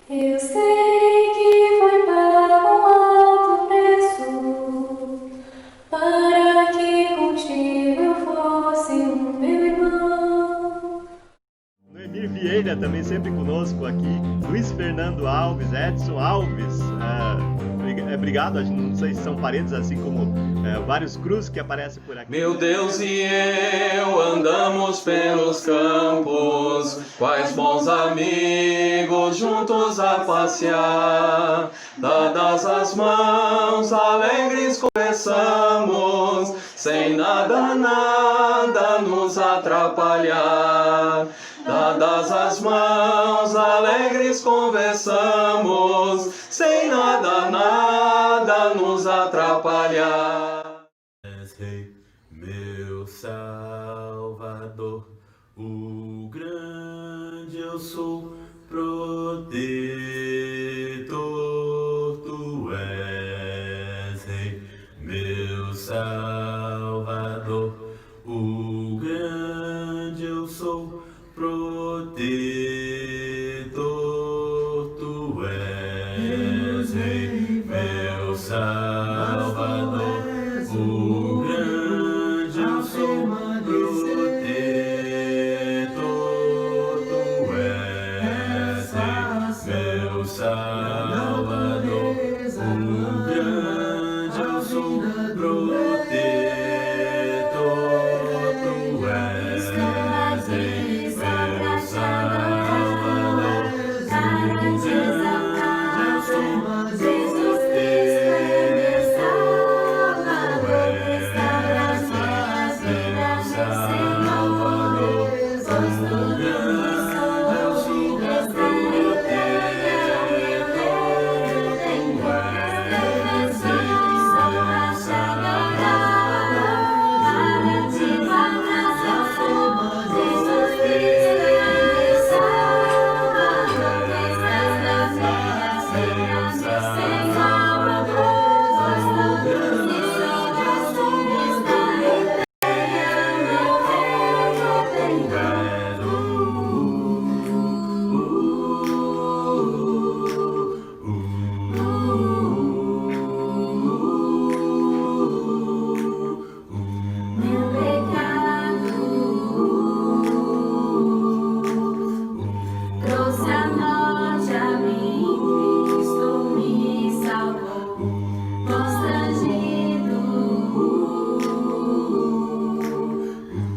Eu sei que foi pago um alto preço para que contigo eu fosse meu irmão. Noemir Vieira também sempre conosco aqui. Luiz Fernando Alves, Edson Alves. Obrigado, não sei se são parentes, assim como vários cruz que aparecem por aqui. Meu Deus e eu andamos pelos campos, quais bons amigos juntos a passear. Dadas as mãos, alegres conversamos, sem nada nos atrapalhar. Dadas as mãos, alegres conversamos, sem nada nos atrapalhar. És Rei, meu Salvador, o grande eu sou, protetor. Tu és Rei, meu Salvador, o grande eu sou, protetor. Tu és Rei, meu Salvador, o grande eu sou, protetor. Tu és Rei, meu Salvador, o grande eu sou, protetor. Tu és Rei, meu Salvador, o grande eu sou, Trouxe a morte a mim, Cristo me salvou, constrangido.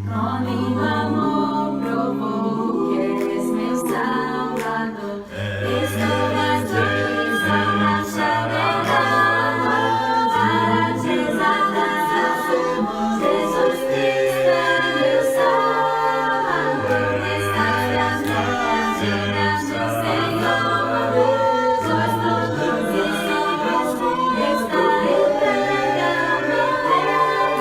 Com lindo amor provou que és meu Salvador. Estou mais feliz na chagarada para te exaltar. Jesus Cristo é meu Salvador, estás nas minhas vidas, meu Senhor. Sois todos e somos, está entrega, meu Deus,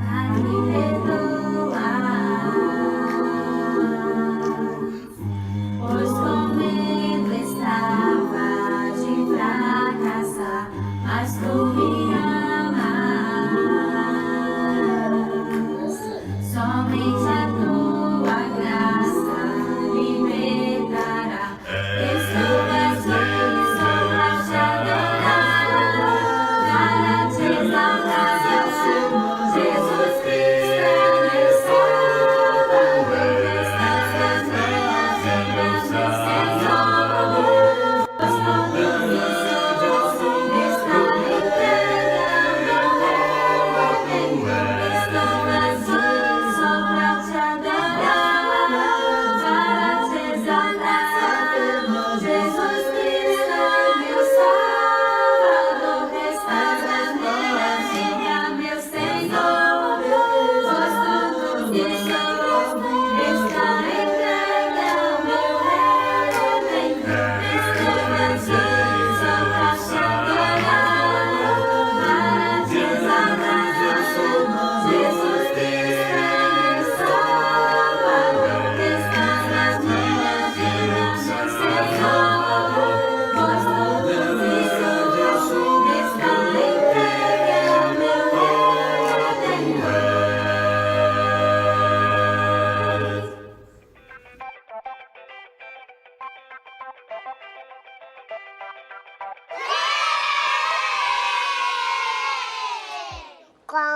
a me perdoar, pois com medo estava de fracassar.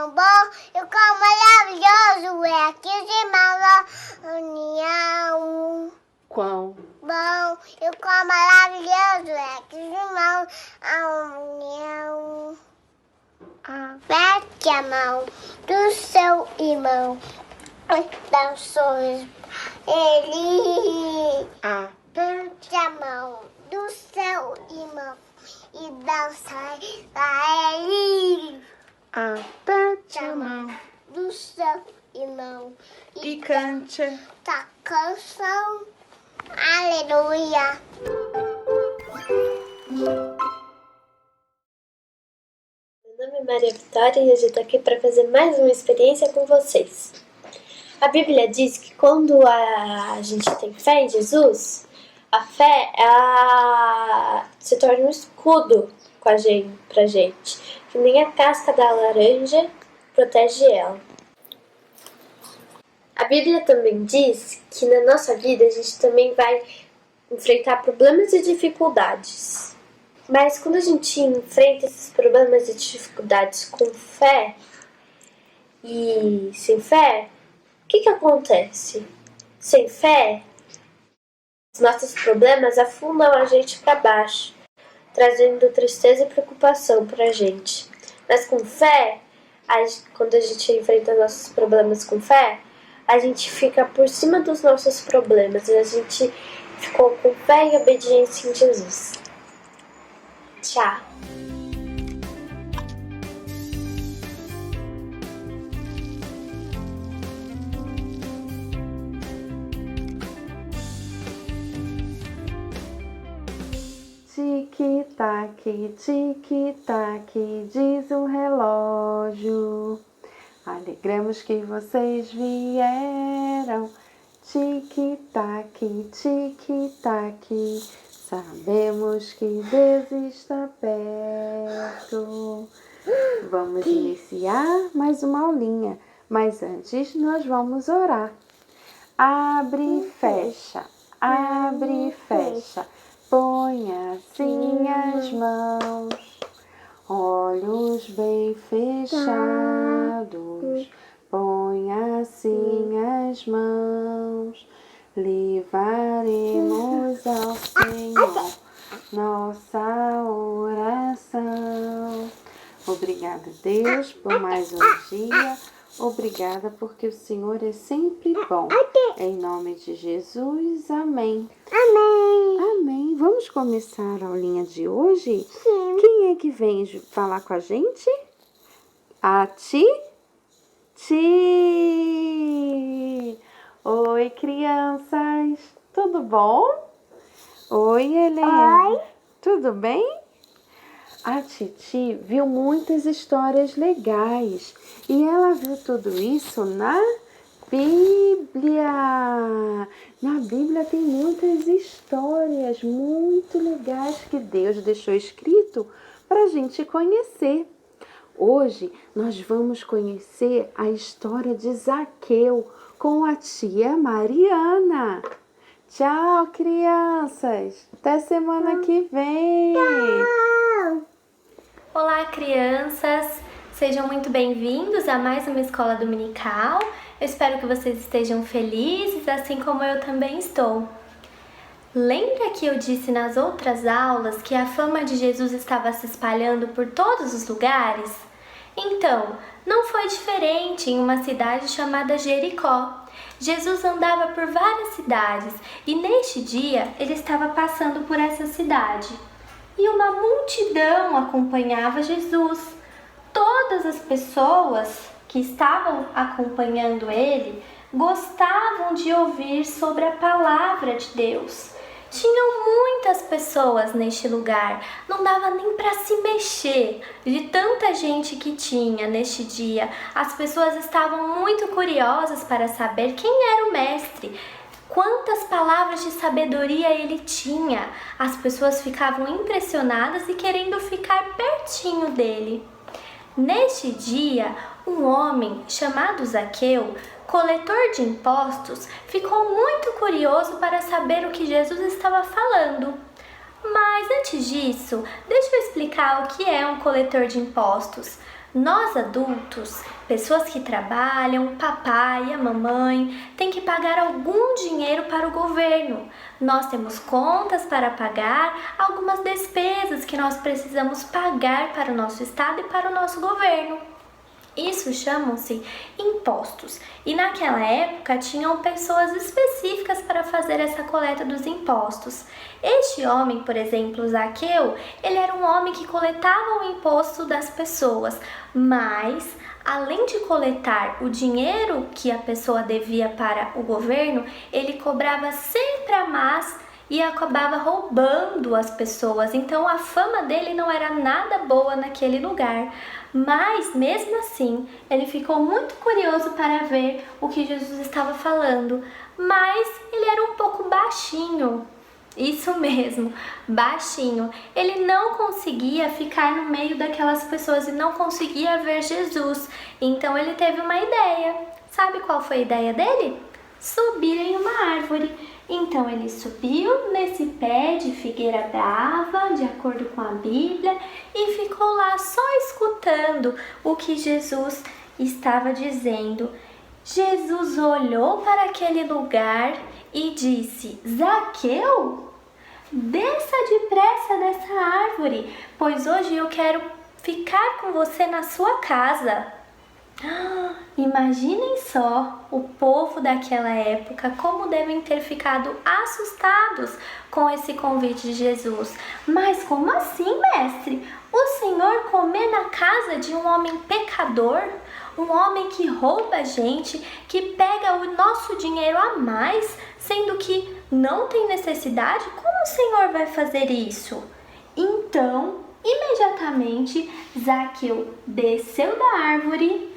tão bom e quão maravilhoso é que os irmãos da união. Quão Bom e quão maravilhoso é que os irmãos da união. Aperte a mão do seu irmão e dá um sorriso pra ele. Aperte a mão do seu irmão e dá um sorriso pra ele. aperte a mão Do seu irmão e cante. a canção. Aleluia. Meu nome é Maria Vitória e hoje eu tô aqui para fazer mais uma experiência com vocês. A Bíblia diz que quando a gente tem fé em Jesus, a fé ela se torna um escudo pra gente, que nem a casca da laranja protege ela. A Bíblia também diz que na nossa vida a gente também vai enfrentar problemas e dificuldades. Mas quando a gente enfrenta esses problemas e dificuldades com fé e sem fé, o que acontece? Sem fé, os nossos problemas afundam a gente para baixo, trazendo tristeza e preocupação pra gente. Mas com fé, quando a gente enfrenta nossos problemas com fé, a gente fica por cima dos nossos problemas e a gente ficou com fé e obediência em Jesus. Tchau! Tic-tac, tic-tac, diz o relógio. Alegramos que vocês vieram. Tic-tac, tic-tac, sabemos que Deus está perto. Vamos iniciar mais uma aulinha, mas antes nós vamos orar. Abre e fecha, abre e fecha. Põe assim as mãos, olhos bem fechados. Põe assim as mãos, levaremos ao Senhor nossa oração. Obrigada, Deus, por mais um dia. Obrigada porque o Senhor é sempre bom. Em nome de Jesus, amém. Amém. Amém. Vamos começar a aulinha de hoje? Sim. Quem é que vem falar com a gente? A Ti? Oi, crianças. Tudo bom? Oi, Helena. Oi. Tudo bem? A Titi viu muitas histórias legais e ela viu tudo isso na Bíblia. Na Bíblia tem muitas histórias muito legais que Deus deixou escrito para a gente conhecer. Hoje nós vamos conhecer a história de Zaqueu com a tia Mariana. Tchau, crianças. Até semana que vem. Olá, crianças! Sejam muito bem-vindos a mais uma escola dominical. Eu espero que vocês estejam felizes, assim como eu também estou. Lembra que eu disse nas outras aulas que a fama de Jesus estava se espalhando por todos os lugares? Então, não foi diferente em uma cidade chamada Jericó. Jesus andava por várias cidades e neste dia ele estava passando por essa cidade. E uma multidão acompanhava Jesus. Todas as pessoas que estavam acompanhando ele gostavam de ouvir sobre a palavra de Deus. Tinham muitas pessoas neste lugar, não dava nem para se mexer de tanta gente que tinha neste dia. As pessoas estavam muito curiosas para saber quem era o mestre. Quantas palavras de sabedoria ele tinha! As pessoas ficavam impressionadas e querendo ficar pertinho dele. Neste dia, um homem chamado Zaqueu, coletor de impostos, ficou muito curioso para saber o que Jesus estava falando. Mas antes disso, deixa eu explicar o que é um coletor de impostos. Nós adultos, pessoas que trabalham, papai e a mamãe, têm que pagar algum dinheiro para o governo. Nós temos contas para pagar, algumas despesas que nós precisamos pagar para o nosso estado e para o nosso governo. Isso chamam-se impostos. E naquela época tinham pessoas específicas para fazer essa coleta dos impostos. Este homem, por exemplo, Zaqueu, ele era um homem que coletava o imposto das pessoas, mas além de coletar o dinheiro que a pessoa devia para o governo, ele cobrava sempre a mais e acabava roubando as pessoas. Então a fama dele não era nada boa naquele lugar. Mas mesmo assim, ele ficou muito curioso para ver o que Jesus estava falando. Mas ele era um pouco baixinho. Isso mesmo, baixinho. Ele não conseguia ficar no meio daquelas pessoas e não conseguia ver Jesus. Então ele teve uma ideia. Sabe qual foi a ideia dele? Subir em uma árvore. Então ele subiu nesse pé de figueira brava, de acordo com a Bíblia, e ficou lá só escutando o que Jesus estava dizendo. Jesus olhou para aquele lugar e disse: Zaqueu, desça depressa dessa árvore, pois hoje eu quero ficar com você na sua casa. Imaginem só o povo daquela época como devem ter ficado assustados com esse convite de Jesus. Mas como assim, mestre? O Senhor comer na casa de um homem pecador? Um homem que rouba a gente, que pega o nosso dinheiro a mais, sendo que não tem necessidade? Como o Senhor vai fazer isso? Então, imediatamente, Zaqueu desceu da árvore,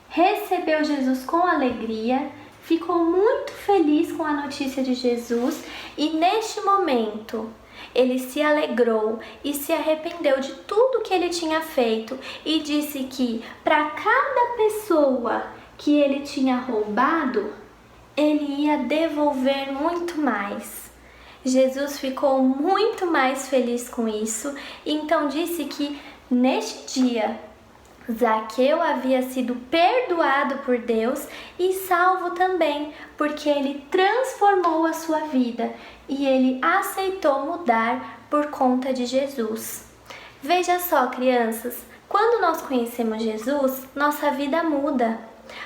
recebeu Jesus com alegria, ficou muito feliz com a notícia de Jesus e neste momento ele se alegrou e se arrependeu de tudo que ele tinha feito e disse que para cada pessoa que ele tinha roubado, ele ia devolver muito mais. Jesus ficou muito mais feliz com isso, então disse que neste dia Zaqueu havia sido perdoado por Deus e salvo também, porque ele transformou a sua vida e ele aceitou mudar por conta de Jesus. Veja só, crianças, quando nós conhecemos Jesus, nossa vida muda.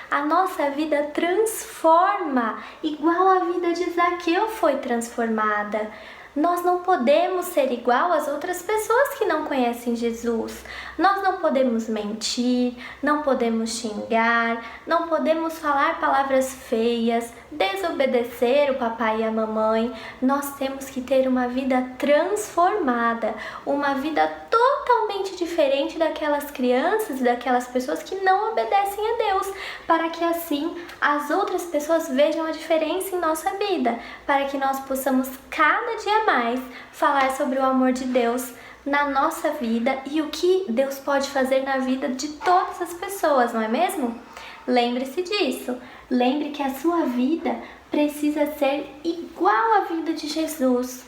A nossa vida transforma, igual a vida de Zaqueu foi transformada. Nós não podemos ser igual às outras pessoas que não conhecem Jesus. Nós não podemos mentir, não podemos xingar, não podemos falar palavras feias, desobedecer o papai e a mamãe. Nós temos que ter uma vida transformada, uma vida totalmente diferente daquelas crianças e daquelas pessoas que não obedecem a Deus, para que assim as outras pessoas vejam a diferença em nossa vida, para que nós possamos cada dia mais falar sobre o amor de Deus na nossa vida e o que Deus pode fazer na vida de todas as pessoas, não é mesmo? Lembre-se disso. Lembre que a sua vida precisa ser igual à vida de Jesus.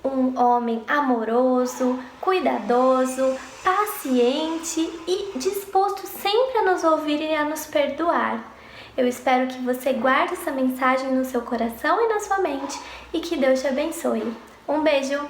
Um homem amoroso, cuidadoso, paciente e disposto sempre a nos ouvir e a nos perdoar. Eu espero que você guarde essa mensagem no seu coração e na sua mente e que Deus te abençoe. Um beijo!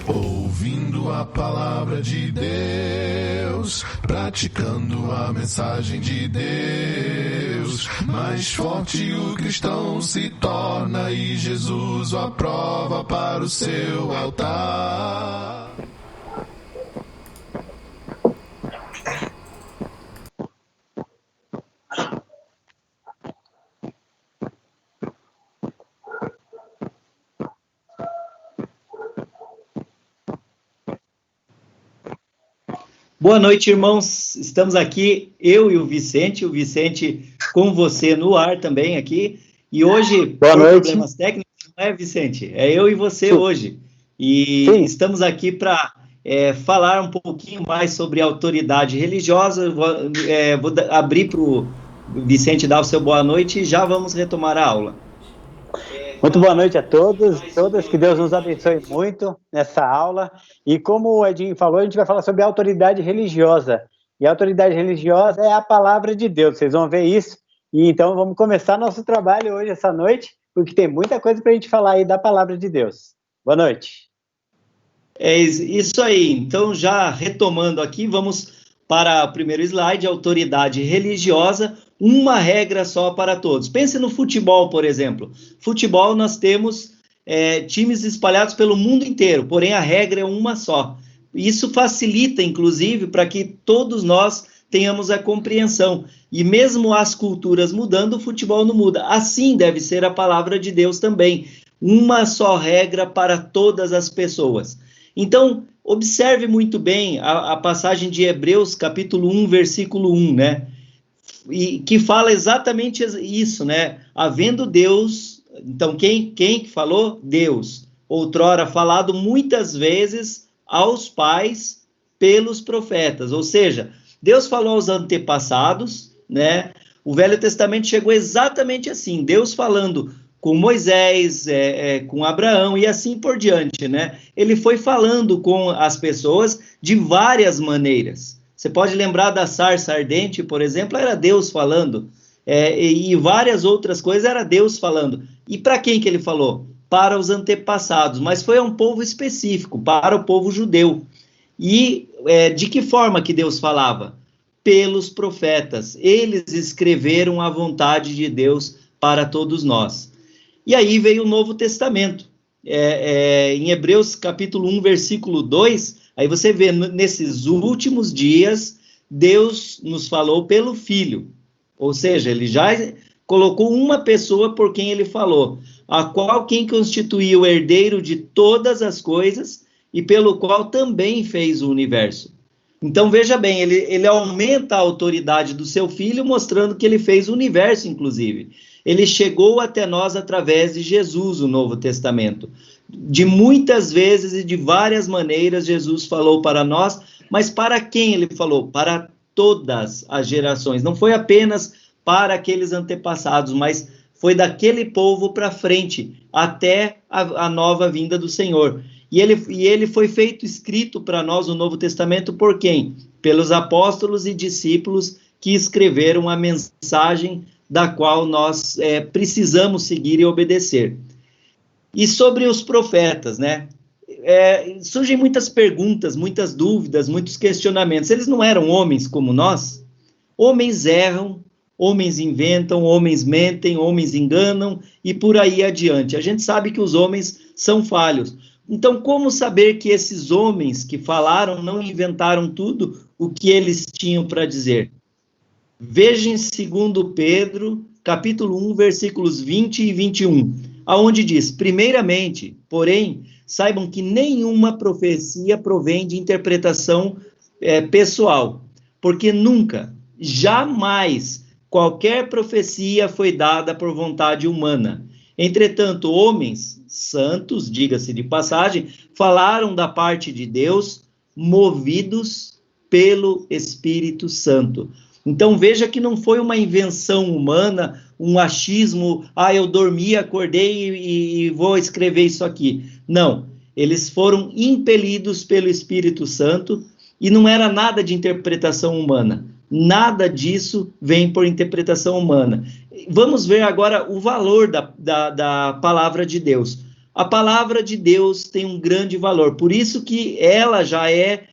Ouvindo a palavra de Deus, praticando a mensagem de Deus, mais forte o cristão se torna e Jesus o aprova para o seu altar. Boa noite, irmãos. Estamos aqui, eu e o Vicente com você no ar também aqui. E hoje, por problemas técnicos, não é, Vicente? É eu e você hoje. E estamos aqui para falar um pouquinho mais sobre autoridade religiosa. Vou abrir para Vicente dá o seu boa noite e já vamos retomar a aula. Muito boa noite a todos, todas, que Deus nos abençoe muito nessa aula. E como o Edinho falou, a gente vai falar sobre a autoridade religiosa. E a autoridade religiosa é a palavra de Deus, vocês vão ver isso. E então vamos começar nosso trabalho hoje, essa noite, porque tem muita coisa para a gente falar aí da palavra de Deus. Boa noite. É isso aí, então já retomando aqui, vamos para o primeiro slide, autoridade religiosa, uma regra só para todos. Pense no futebol, por exemplo. Futebol nós temos times espalhados pelo mundo inteiro, porém a regra é uma só. Isso facilita, inclusive, para que todos nós tenhamos a compreensão. E mesmo as culturas mudando, o futebol não muda. Assim deve ser a palavra de Deus também. Uma só regra para todas as pessoas. Então, observe muito bem a passagem de Hebreus, capítulo 1, versículo 1, né? E que fala exatamente isso, né? Havendo Deus, então quem que falou? Deus. Outrora falado muitas vezes aos pais pelos profetas, ou seja, Deus falou aos antepassados, né? O Velho Testamento chegou exatamente assim, Deus falando com Moisés, com Abraão e assim por diante, né? Ele foi falando com as pessoas de várias maneiras. Você pode lembrar da sarça ardente, por exemplo, era Deus falando, e várias outras coisas era Deus falando. E para quem que ele falou? Para os antepassados, mas foi a um povo específico, para o povo judeu. E de que forma que Deus falava? Pelos profetas. Eles escreveram a vontade de Deus para todos nós. E aí veio o Novo Testamento. Em Hebreus capítulo 1, versículo 2, aí você vê, nesses últimos dias, Deus nos falou pelo Filho. Ou seja, ele já colocou uma pessoa por quem ele falou, a qual quem constituiu o herdeiro de todas as coisas e pelo qual também fez o universo. Então, veja bem, ele aumenta a autoridade do seu Filho, mostrando que ele fez o universo, inclusive. Ele chegou até nós através de Jesus, o Novo Testamento. De muitas vezes e de várias maneiras, Jesus falou para nós, mas para quem ele falou? Para todas as gerações. Não foi apenas para aqueles antepassados, mas foi daquele povo para frente, até a nova vinda do Senhor. E ele foi feito escrito para nós, o Novo Testamento, por quem? Pelos apóstolos e discípulos que escreveram a mensagem da qual nós precisamos seguir e obedecer. E sobre os profetas, né? Surgem muitas perguntas, muitas dúvidas, muitos questionamentos. Eles não eram homens como nós? Homens erram, homens inventam, homens mentem, homens enganam e por aí adiante. A gente sabe que os homens são falhos. Então, como saber que esses homens que falaram não inventaram tudo o que eles tinham para dizer? Veja em 2 Pedro, capítulo 1, versículos 20 e 21, aonde diz: primeiramente, porém, saibam que nenhuma profecia provém de interpretação pessoal, porque nunca, jamais, qualquer profecia foi dada por vontade humana. Entretanto, homens santos, diga-se de passagem, falaram da parte de Deus, movidos pelo Espírito Santo. Então veja que não foi uma invenção humana, um achismo, eu dormi, acordei e vou escrever isso aqui. Não, eles foram impelidos pelo Espírito Santo e não era nada de interpretação humana. Nada disso vem por interpretação humana. Vamos ver agora o valor da palavra de Deus. A palavra de Deus tem um grande valor, por isso que ela já é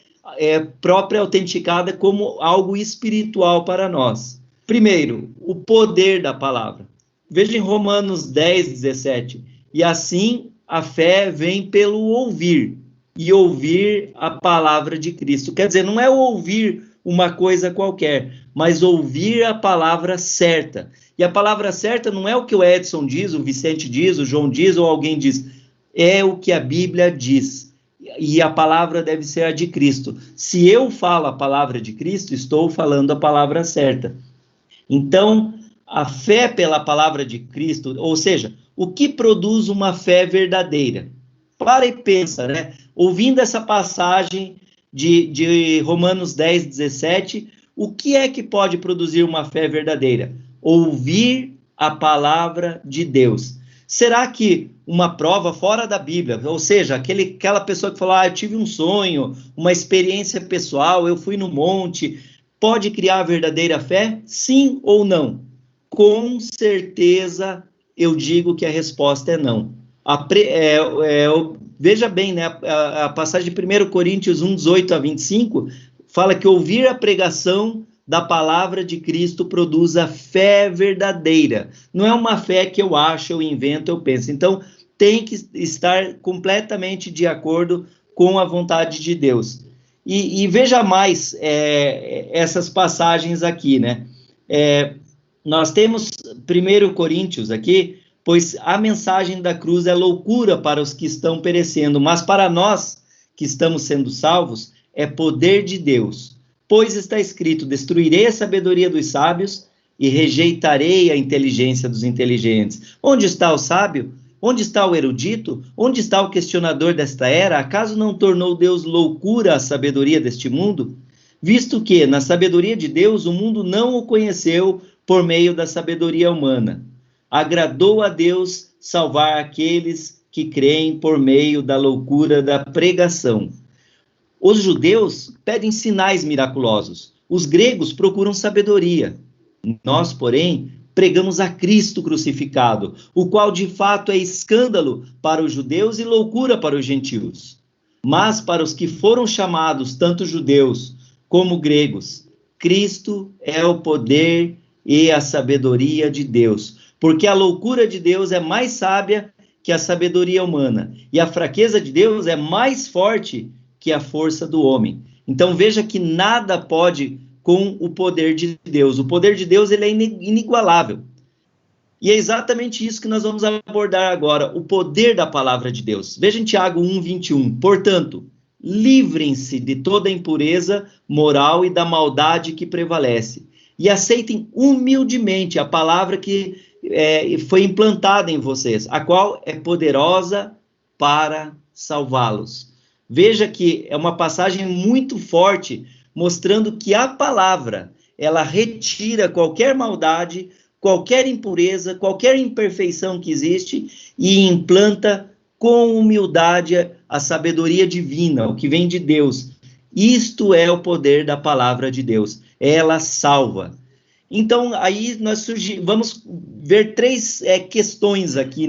própria autenticada como algo espiritual para nós. Primeiro, o poder da palavra. Veja em Romanos 10, 17. E assim a fé vem pelo ouvir, e ouvir a palavra de Cristo. Quer dizer, não é ouvir uma coisa qualquer, mas ouvir a palavra certa. E a palavra certa não é o que o Edson diz, o Vicente diz, o João diz, ou alguém diz. É o que a Bíblia diz. E a palavra deve ser a de Cristo. Se eu falo a palavra de Cristo, estou falando a palavra certa. Então, a fé pela palavra de Cristo, ou seja, o que produz uma fé verdadeira? Para e pensa, né? Ouvindo essa passagem de Romanos 10, 17, O que é que pode produzir uma fé verdadeira? Ouvir a palavra de Deus. Será que uma prova fora da Bíblia, ou seja, aquela pessoa que falou, eu tive um sonho, uma experiência pessoal, eu fui no monte, pode criar a verdadeira fé? Sim ou não? Com certeza, eu digo que a resposta é não. Veja bem, né, a passagem de 1 Coríntios 1, 18 a 25, fala que ouvir a pregação da palavra de Cristo produz a fé verdadeira. Não é uma fé que eu acho, eu invento, eu penso. Então, tem que estar completamente de acordo com a vontade de Deus. E veja mais essas passagens aqui, né? Nós temos 1 Coríntios aqui, pois a mensagem da cruz é loucura para os que estão perecendo, mas para nós que estamos sendo salvos, é poder de Deus. Pois está escrito, destruirei a sabedoria dos sábios e rejeitarei a inteligência dos inteligentes. Onde está o sábio? Onde está o erudito? Onde está o questionador desta era? Acaso não tornou Deus loucura a sabedoria deste mundo? Visto que, na sabedoria de Deus, o mundo não o conheceu por meio da sabedoria humana. Agradou a Deus salvar aqueles que creem por meio da loucura da pregação. Os judeus pedem sinais miraculosos. Os gregos procuram sabedoria. Nós, porém, pregamos a Cristo crucificado, o qual de fato é escândalo para os judeus e loucura para os gentios. Mas para os que foram chamados, tanto judeus como gregos, Cristo é o poder e a sabedoria de Deus. Porque a loucura de Deus é mais sábia que a sabedoria humana. E a fraqueza de Deus é mais forte que a força do homem. Então veja que nada pode com o poder de Deus. O poder de Deus ele é inigualável. E é exatamente isso que nós vamos abordar agora, o poder da palavra de Deus. Veja em Tiago 1:21. Portanto, livrem-se de toda impureza moral e da maldade que prevalece. E aceitem humildemente a palavra que foi implantada em vocês, a qual é poderosa para salvá-los. Veja que é uma passagem muito forte, mostrando que a palavra, ela retira qualquer maldade, qualquer impureza, qualquer imperfeição que existe e implanta com humildade a sabedoria divina, o que vem de Deus. Isto é o poder da palavra de Deus. Ela salva. Então, aí nós vamos ver três questões aqui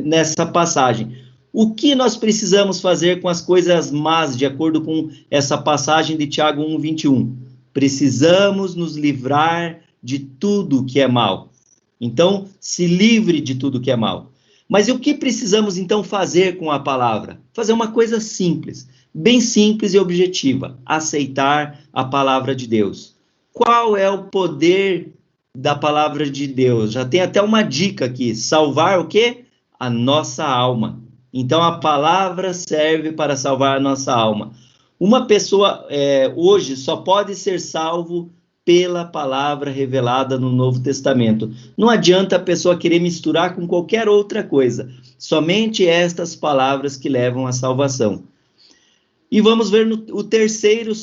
nessa passagem. O que nós precisamos fazer com as coisas más, de acordo com essa passagem de Tiago 1:21? Precisamos nos livrar de tudo que é mal. Então, se livre de tudo que é mal. Mas e o que precisamos, então, fazer com a palavra? Fazer uma coisa simples, bem simples e objetiva: aceitar a palavra de Deus. Qual é o poder da palavra de Deus? Já tem até uma dica aqui: salvar o quê? A nossa alma. Então, a palavra serve para salvar a nossa alma. Uma pessoa hoje só pode ser salvo pela palavra revelada no Novo Testamento. Não adianta a pessoa querer misturar com qualquer outra coisa. Somente estas palavras que levam à salvação. E vamos ver o terceiro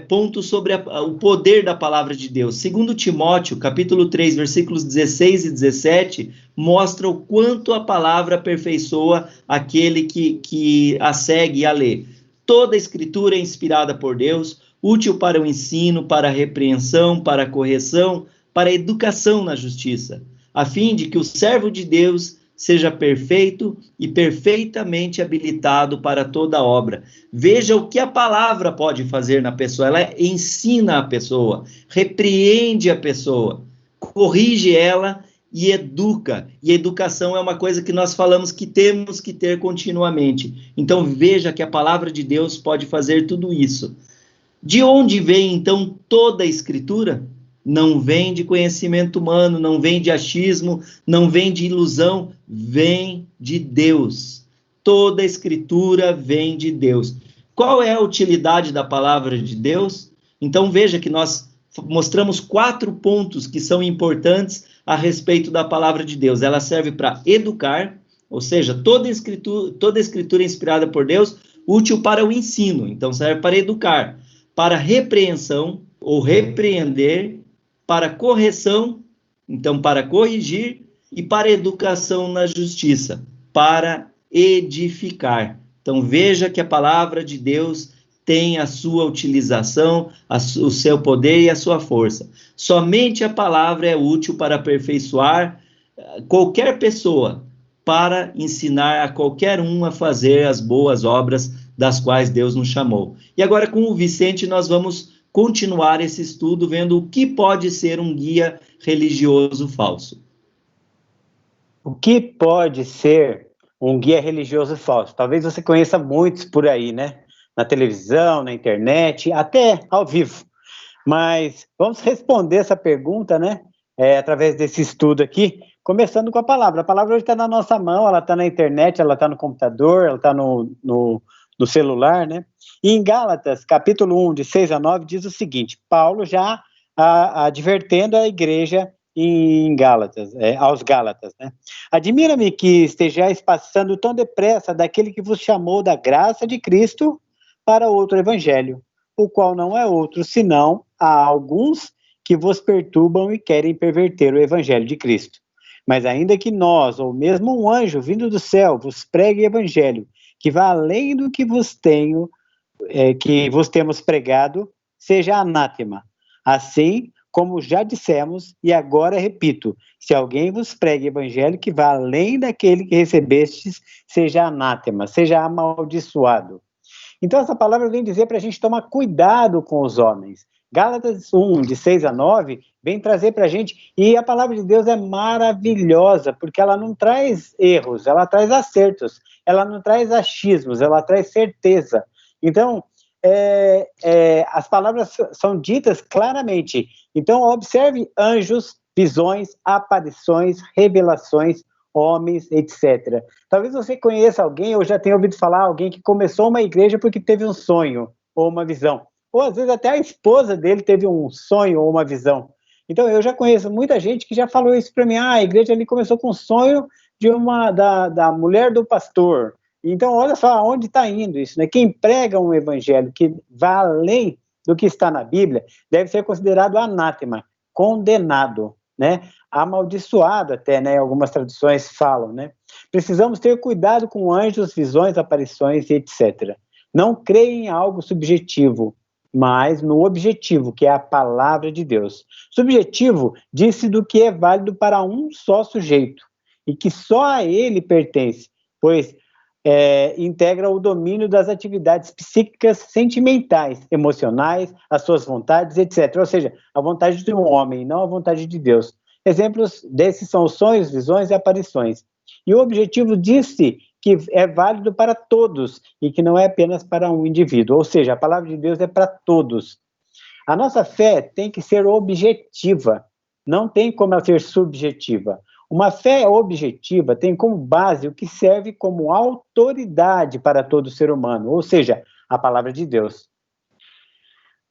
ponto sobre o poder da palavra de Deus. Segundo Timóteo, capítulo 3, versículos 16 e 17, mostra o quanto a palavra aperfeiçoa aquele que a segue e a lê. Toda a escritura é inspirada por Deus, útil para o ensino, para a repreensão, para a correção, para a educação na justiça, a fim de que o servo de Deus seja perfeito e perfeitamente habilitado para toda obra. Veja o que a palavra pode fazer na pessoa. Ela ensina a pessoa, repreende a pessoa, corrige ela e educa. E a educação é uma coisa que nós falamos que temos que ter continuamente. Então veja que a palavra de Deus pode fazer tudo isso. De onde vem, então, toda a Escritura? Não vem de conhecimento humano, não vem de achismo, não vem de ilusão, vem de Deus. Toda a Escritura vem de Deus. Qual é a utilidade da palavra de Deus? Então veja que nós mostramos 4 pontos que são importantes a respeito da palavra de Deus. Ela serve para educar, ou seja, toda a escritura é inspirada por Deus, útil para o ensino, então serve para educar, para repreensão ou repreender, para correção, então para corrigir, e para educação na justiça, para edificar. Então veja que a palavra de Deus tem a sua utilização, o seu poder e a sua força. Somente a palavra é útil para aperfeiçoar qualquer pessoa, para ensinar a qualquer um a fazer as boas obras das quais Deus nos chamou. E agora com o Vicente nós vamos continuar esse estudo vendo o que pode ser um guia religioso falso. O que pode ser um guia religioso falso? Talvez você conheça muitos por aí, né? Na televisão, na internet, até ao vivo. Mas vamos responder essa pergunta, né? Através desse estudo aqui, começando com a palavra. A palavra hoje está na nossa mão, ela está na internet, ela está no computador, ela está no celular, né? E em Gálatas, capítulo 1, de 6 a 9, diz o seguinte, Paulo já advertendo a igreja em Gálatas, aos Gálatas, né? Admira-me que estejais passando tão depressa daquele que vos chamou da graça de Cristo para outro evangelho, o qual não é outro, senão há alguns que vos perturbam e querem perverter o evangelho de Cristo. Mas ainda que nós, ou mesmo um anjo vindo do céu, vos pregue evangelho, que vá além do que vos temos pregado, seja anátema. Assim, como já dissemos, e agora repito, se alguém vos pregue evangelho que vá além daquele que recebestes, seja anátema, seja amaldiçoado. Então essa palavra vem dizer para a gente tomar cuidado com os homens. Gálatas 1, de 6 a 9, vem trazer para a gente, e a palavra de Deus é maravilhosa, porque ela não traz erros, ela traz acertos, ela não traz achismos, ela traz certeza. Então, as palavras são ditas claramente. Então, observe anjos, visões, aparições, revelações, homens, etc. Talvez você conheça alguém, ou já tenha ouvido falar alguém que começou uma igreja porque teve um sonho ou uma visão. Ou às vezes até a esposa dele teve um sonho ou uma visão. Então eu já conheço muita gente que já falou isso para mim, a igreja ali começou com o sonho da mulher do pastor. Então olha só onde está indo isso, né? Quem prega um evangelho que vai além do que está na Bíblia, deve ser considerado anátema, condenado, né? Amaldiçoado até, né? Algumas traduções falam, né? Precisamos ter cuidado com anjos, visões, aparições e etc. Não creia em algo subjetivo, mas no objetivo, que é a palavra de Deus. Subjetivo diz-se do que é válido para um só sujeito, e que só a ele pertence, pois integra o domínio das atividades psíquicas, sentimentais, emocionais, as suas vontades, etc. Ou seja, a vontade de um homem, não a vontade de Deus. Exemplos desses são os sonhos, visões e aparições. E o objetivo diz-se que é válido para todos e que não é apenas para um indivíduo, ou seja, a palavra de Deus é para todos. A nossa fé tem que ser objetiva, não tem como ela ser subjetiva. Uma fé objetiva tem como base o que serve como autoridade para todo ser humano, ou seja, a palavra de Deus.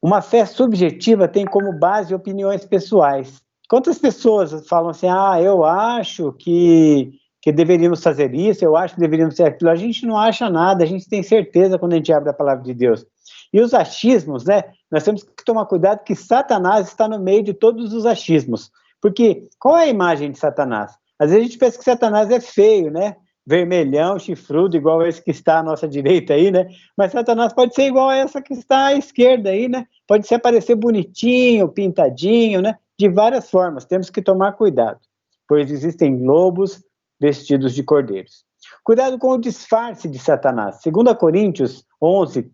Uma fé subjetiva tem como base opiniões pessoais. Quantas pessoas falam assim, eu acho que deveríamos fazer isso, eu acho que deveríamos fazer aquilo. A gente não acha nada, a gente tem certeza quando a gente abre a palavra de Deus. E os achismos, né? Nós temos que tomar cuidado que Satanás está no meio de todos os achismos. Porque qual é a imagem de Satanás? Às vezes a gente pensa que Satanás é feio, né? Vermelhão, chifrudo, igual esse que está à nossa direita aí, né? Mas Satanás pode ser igual a essa que está à esquerda aí, né? Pode se aparecer bonitinho, pintadinho, né? De várias formas. Temos que tomar cuidado, pois existem lobos vestidos de cordeiros. Cuidado com o disfarce de Satanás. 2 Coríntios 11,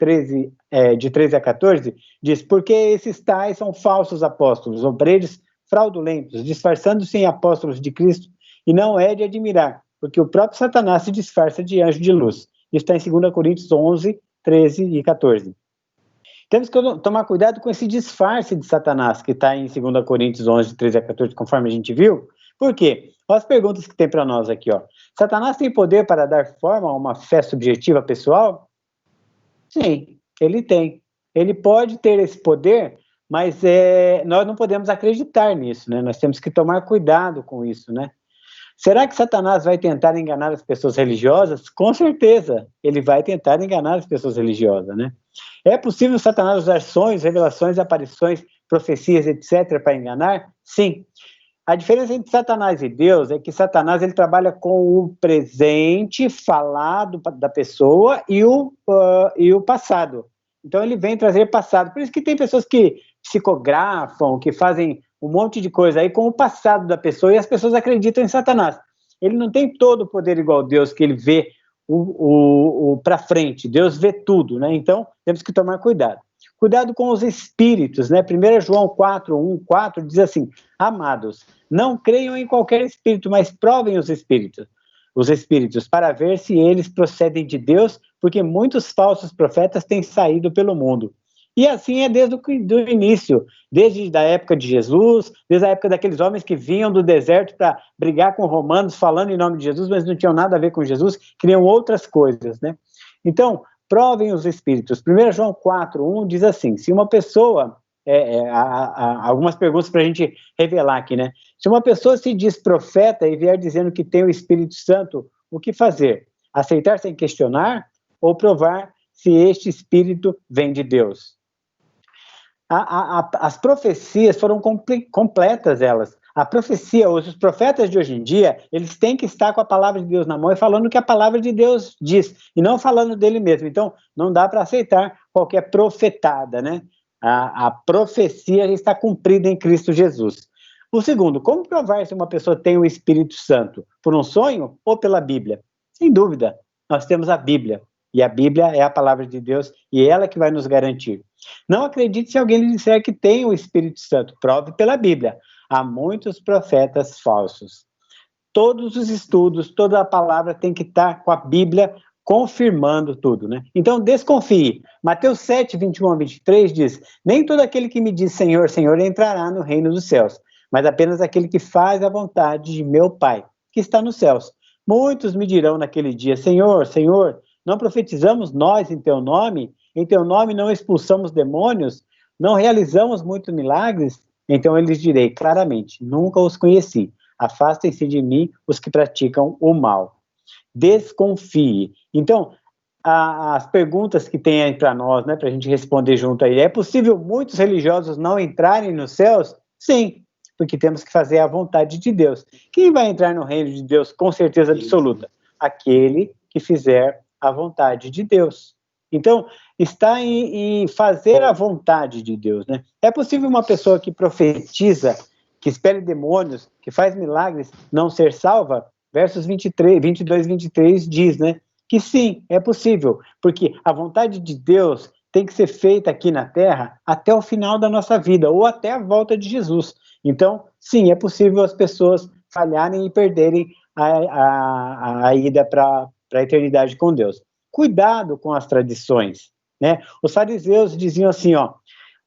de 13 a 14, diz, porque esses tais são falsos apóstolos, obreiros fraudulentos, disfarçando-se em apóstolos de Cristo, e não é de admirar, porque o próprio Satanás se disfarça de anjo de luz. Isso está em 2 Coríntios 11, 13 e 14. Temos que tomar cuidado com esse disfarce de Satanás, que está em 2 Coríntios 11, 13 a 14, conforme a gente viu. Por quê? Olha as perguntas que tem para nós aqui, ó. Satanás tem poder para dar forma a uma fé subjetiva pessoal? Sim, ele tem. Ele pode ter esse poder, mas nós não podemos acreditar nisso, né? Nós temos que tomar cuidado com isso, né? Será que Satanás vai tentar enganar as pessoas religiosas? Com certeza, ele vai tentar enganar as pessoas religiosas, né? É possível Satanás usar sonhos, revelações, aparições, profecias, etc., para enganar? Sim. A diferença entre Satanás e Deus é que Satanás ele trabalha com o presente falado da pessoa e o passado. Então ele vem trazer passado. Por isso que tem pessoas que psicografam, que fazem um monte de coisa aí com o passado da pessoa e as pessoas acreditam em Satanás. Ele não tem todo o poder igual a Deus, que ele vê para frente. Deus vê tudo, né? Então temos que tomar cuidado. Cuidado com os espíritos, né? 1 João 4:1-4 diz assim: amados, não creiam em qualquer espírito, mas provem os espíritos, para ver se eles procedem de Deus, porque muitos falsos profetas têm saído pelo mundo. E assim é desde o início, desde a época de Jesus, desde a época daqueles homens que vinham do deserto para brigar com romanos, falando em nome de Jesus, mas não tinham nada a ver com Jesus, criam outras coisas, né? Então, provem os espíritos. 1 João 4:1 diz assim: se uma pessoa, algumas perguntas para a gente revelar aqui, né? Se uma pessoa se diz profeta e vier dizendo que tem o Espírito Santo, o que fazer? Aceitar sem questionar ou provar se este Espírito vem de Deus? As profecias foram completas, elas. A profecia, os profetas de hoje em dia, eles têm que estar com a palavra de Deus na mão e falando o que a palavra de Deus diz, e não falando dele mesmo. Então, não dá para aceitar qualquer profetada, né? A profecia já está cumprida em Cristo Jesus. O segundo, como provar se uma pessoa tem o Espírito Santo? Por um sonho ou pela Bíblia? Sem dúvida, nós temos a Bíblia. E a Bíblia é a palavra de Deus e é ela que vai nos garantir. Não acredite se alguém lhe disser que tem o Espírito Santo. Prove pela Bíblia. Há muitos profetas falsos. Todos os estudos, toda a palavra tem que estar com a Bíblia confirmando tudo, né? Então, desconfie. Mateus 7:21-23 diz: nem todo aquele que me diz Senhor, Senhor entrará no reino dos céus, mas apenas aquele que faz a vontade de meu Pai, que está nos céus. Muitos me dirão naquele dia: Senhor, Senhor, não profetizamos nós em teu nome não expulsamos demônios, não realizamos muitos milagres? Então eu lhes direi claramente: nunca os conheci. Afastem-se de mim os que praticam o mal. Desconfie. Então, as perguntas que tem aí para nós, né, para a gente responder junto aí: é possível muitos religiosos não entrarem nos céus? Sim, porque temos que fazer a vontade de Deus. Quem vai entrar no reino de Deus com certeza absoluta? Aquele que fizer a vontade de Deus. Então, está em fazer a vontade de Deus, né? É possível uma pessoa que profetiza, que expele demônios, que faz milagres, não ser salva? Versos 22-23 diz, né? Que sim, é possível, porque a vontade de Deus tem que ser feita aqui na Terra até o final da nossa vida, ou até a volta de Jesus. Então, sim, é possível as pessoas falharem e perderem a ida para a eternidade com Deus. Cuidado com as tradições, né? Os fariseus diziam assim,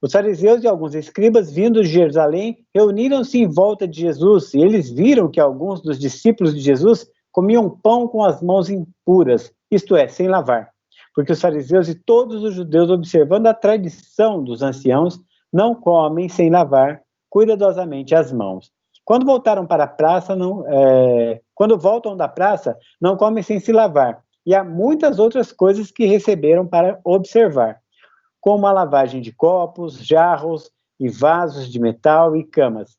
os fariseus e alguns escribas vindos de Jerusalém reuniram-se em volta de Jesus e eles viram que alguns dos discípulos de Jesus comiam pão com as mãos impuras, isto é, sem lavar. Porque os fariseus e todos os judeus, observando a tradição dos anciãos, não comem sem lavar cuidadosamente as mãos. Quando voltam da praça, não comem sem se lavar. E há muitas outras coisas que receberam para observar, como a lavagem de copos, jarros e vasos de metal e camas.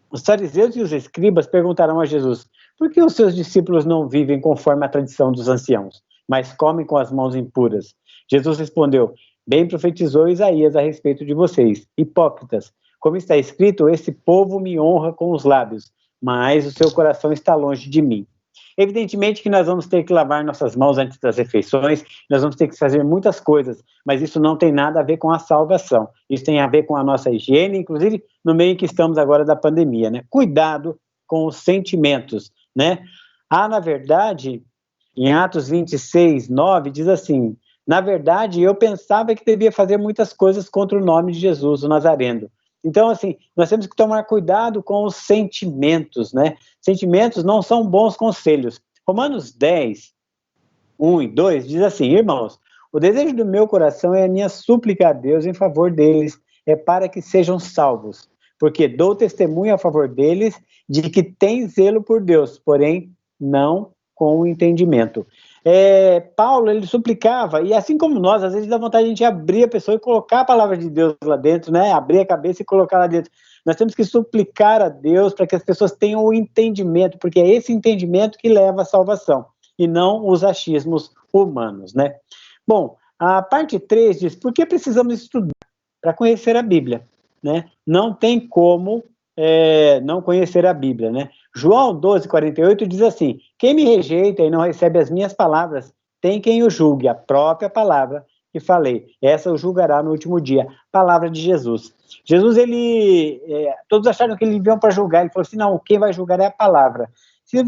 Os fariseus e os escribas perguntaram a Jesus: por que os seus discípulos não vivem conforme a tradição dos anciãos, mas comem com as mãos impuras? Jesus respondeu: bem profetizou Isaías a respeito de vocês, hipócritas. Como está escrito, esse povo me honra com os lábios, mas o seu coração está longe de mim. Evidentemente que nós vamos ter que lavar nossas mãos antes das refeições, nós vamos ter que fazer muitas coisas, mas isso não tem nada a ver com a salvação. Isso tem a ver com a nossa higiene, inclusive no meio em que estamos agora da pandemia, né? Cuidado com os sentimentos, né? Na verdade, em Atos 26:9, diz assim: na verdade, eu pensava que devia fazer muitas coisas contra o nome de Jesus, o Nazareno. Então, assim, nós temos que tomar cuidado com os sentimentos, né? Sentimentos não são bons conselhos. Romanos 10:1 e 2 diz assim: irmãos, o desejo do meu coração é a minha súplica a Deus em favor deles, é para que sejam salvos, porque dou testemunho a favor deles de que têm zelo por Deus, porém não com o entendimento. Paulo, ele suplicava, e assim como nós, às vezes dá vontade de a gente abrir a pessoa e colocar a palavra de Deus lá dentro, né? Abrir a cabeça e colocar lá dentro. Nós temos que suplicar a Deus para que as pessoas tenham o entendimento, porque é esse entendimento que leva à salvação, e não os achismos humanos, né? Bom, a parte 3 diz, por que precisamos estudar? Para conhecer a Bíblia, né? Não tem como não conhecer a Bíblia, né? João 12:48 diz assim, quem me rejeita e não recebe as minhas palavras, tem quem o julgue, a própria palavra que falei, essa o julgará no último dia, palavra de Jesus. Jesus, todos acharam que ele vinha para julgar, ele falou assim, não, quem vai julgar é a palavra. Se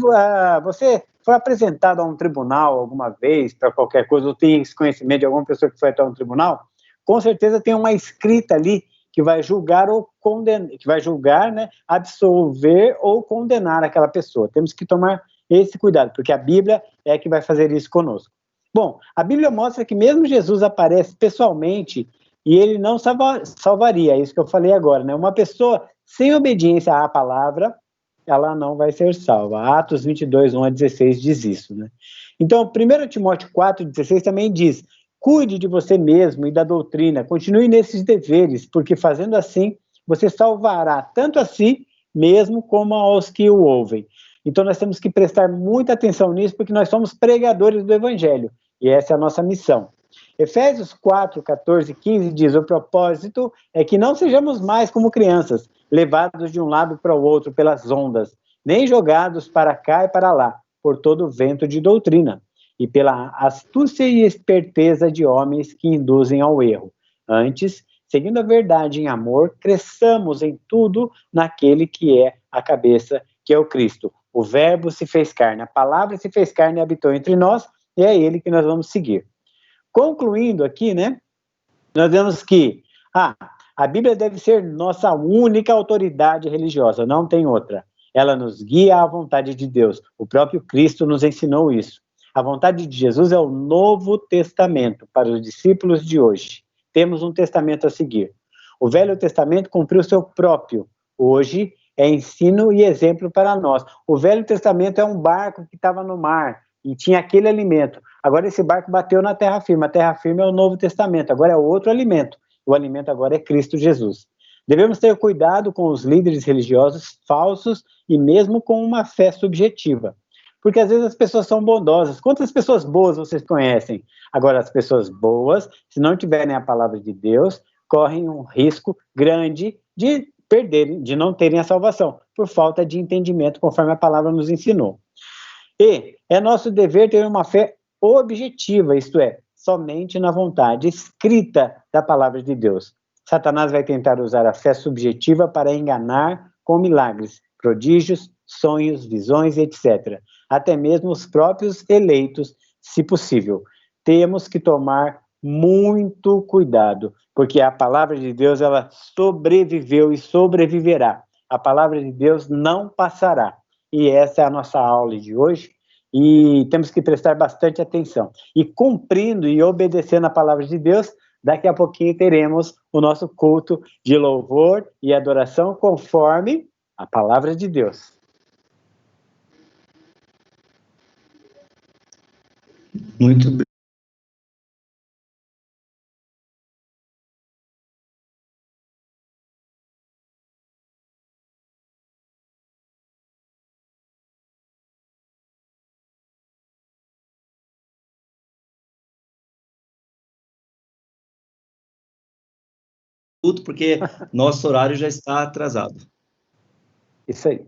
você for apresentado a um tribunal alguma vez, para qualquer coisa, ou tem esse conhecimento de alguma pessoa que foi até um tribunal, com certeza tem uma escrita ali que vai julgar ou condenar, que vai julgar, né, absolver ou condenar aquela pessoa. Temos que tomar esse cuidado, porque a Bíblia é que vai fazer isso conosco. Bom, a Bíblia mostra que mesmo Jesus aparece pessoalmente e ele não salvaria, é isso que eu falei agora, né? Uma pessoa sem obediência à palavra, ela não vai ser salva. Atos 22:1-16 diz isso, né? Então, 1 Timóteo 4:16 também diz, cuide de você mesmo e da doutrina, continue nesses deveres, porque fazendo assim, você salvará tanto a si mesmo como aos que o ouvem. Então nós temos que prestar muita atenção nisso, porque nós somos pregadores do Evangelho, e essa é a nossa missão. Efésios 4:14-15 diz, o propósito é que não sejamos mais como crianças, levados de um lado para o outro pelas ondas, nem jogados para cá e para lá, por todo o vento de doutrina, e pela astúcia e esperteza de homens que induzem ao erro. Antes, seguindo a verdade em amor, cresçamos em tudo naquele que é a cabeça, que é o Cristo. O verbo se fez carne, a palavra se fez carne e habitou entre nós, e é ele que nós vamos seguir. Concluindo aqui, né, nós vemos que a Bíblia deve ser nossa única autoridade religiosa, não tem outra. Ela nos guia à vontade de Deus. O próprio Cristo nos ensinou isso. A vontade de Jesus é o Novo Testamento para os discípulos de hoje. Temos um testamento a seguir. O Velho Testamento cumpriu seu próprio. Hoje é ensino e exemplo para nós. O Velho Testamento é um barco que estava no mar e tinha aquele alimento. Agora esse barco bateu na terra firme. A terra firme é o Novo Testamento. Agora é outro alimento. O alimento agora é Cristo Jesus. Devemos ter cuidado com os líderes religiosos falsos e mesmo com uma fé subjetiva. Porque às vezes as pessoas são bondosas. Quantas pessoas boas vocês conhecem? Agora, as pessoas boas, se não tiverem a palavra de Deus, correm um risco grande de perderem, de não terem a salvação, por falta de entendimento, conforme a palavra nos ensinou. E é nosso dever ter uma fé objetiva, isto é, somente na vontade escrita da palavra de Deus. Satanás vai tentar usar a fé subjetiva para enganar com milagres, prodígios, sonhos, visões, etc. Até mesmo os próprios eleitos, se possível. Temos que tomar muito cuidado, porque a palavra de Deus, ela sobreviveu e sobreviverá. A palavra de Deus não passará. E essa é a nossa aula de hoje, e temos que prestar bastante atenção. E cumprindo e obedecendo a palavra de Deus, daqui a pouquinho teremos o nosso culto de louvor e adoração conforme a palavra de Deus. Muito bem. Porque nosso horário já está atrasado. Isso aí.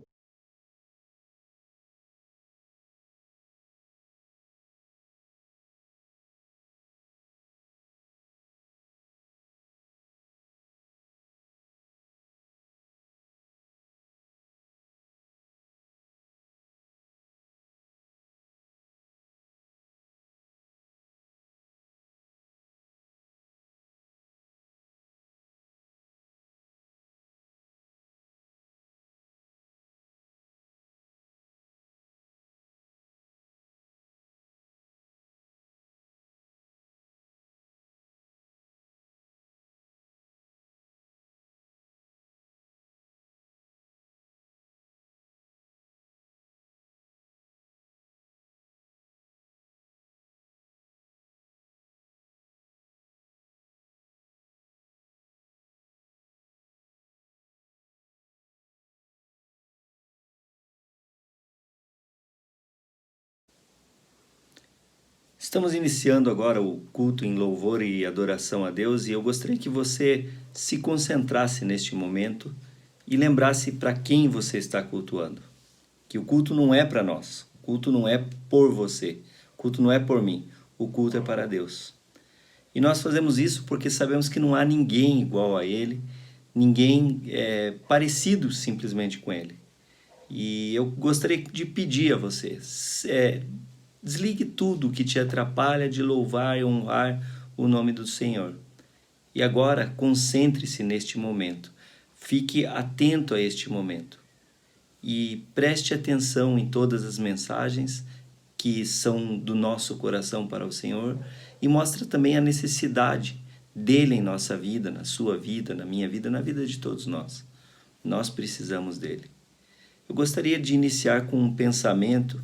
Estamos iniciando agora o culto em louvor e adoração a Deus e eu gostaria que você se concentrasse neste momento e lembrasse para quem você está cultuando. Que o culto não é para nós, o culto não é por você, o culto não é por mim, o culto é para Deus. E nós fazemos isso porque sabemos que não há ninguém igual a Ele, ninguém parecido simplesmente com Ele. E eu gostaria de pedir a você, desligue tudo que te atrapalha de louvar e honrar o nome do Senhor. E agora, concentre-se neste momento. Fique atento a este momento. E preste atenção em todas as mensagens que são do nosso coração para o Senhor. E mostre também a necessidade dele em nossa vida, na sua vida, na minha vida, na vida de todos nós. Nós precisamos dele. Eu gostaria de iniciar com um pensamento,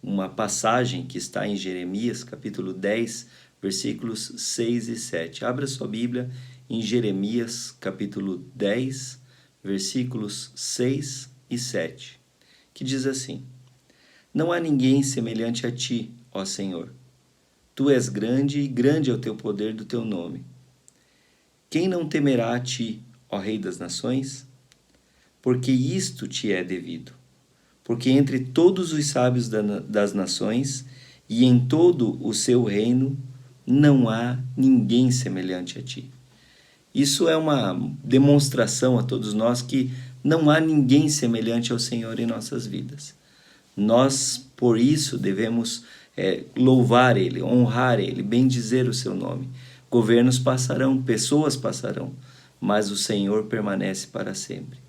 uma passagem que está em Jeremias, capítulo 10, versículos 6 e 7. Abra sua Bíblia em Jeremias, capítulo 10, versículos 6 e 7, que diz assim: Não há ninguém semelhante a ti, ó Senhor. Tu és grande e grande é o teu poder do teu nome. Quem não temerá a ti, ó Rei das Nações? Porque isto te é devido. Porque entre todos os sábios das nações e em todo o seu reino não há ninguém semelhante a ti. Isso é uma demonstração a todos nós que não há ninguém semelhante ao Senhor em nossas vidas. Nós, por isso, devemos louvar Ele, honrar Ele, bendizer o seu nome. Governos passarão, pessoas passarão, mas o Senhor permanece para sempre.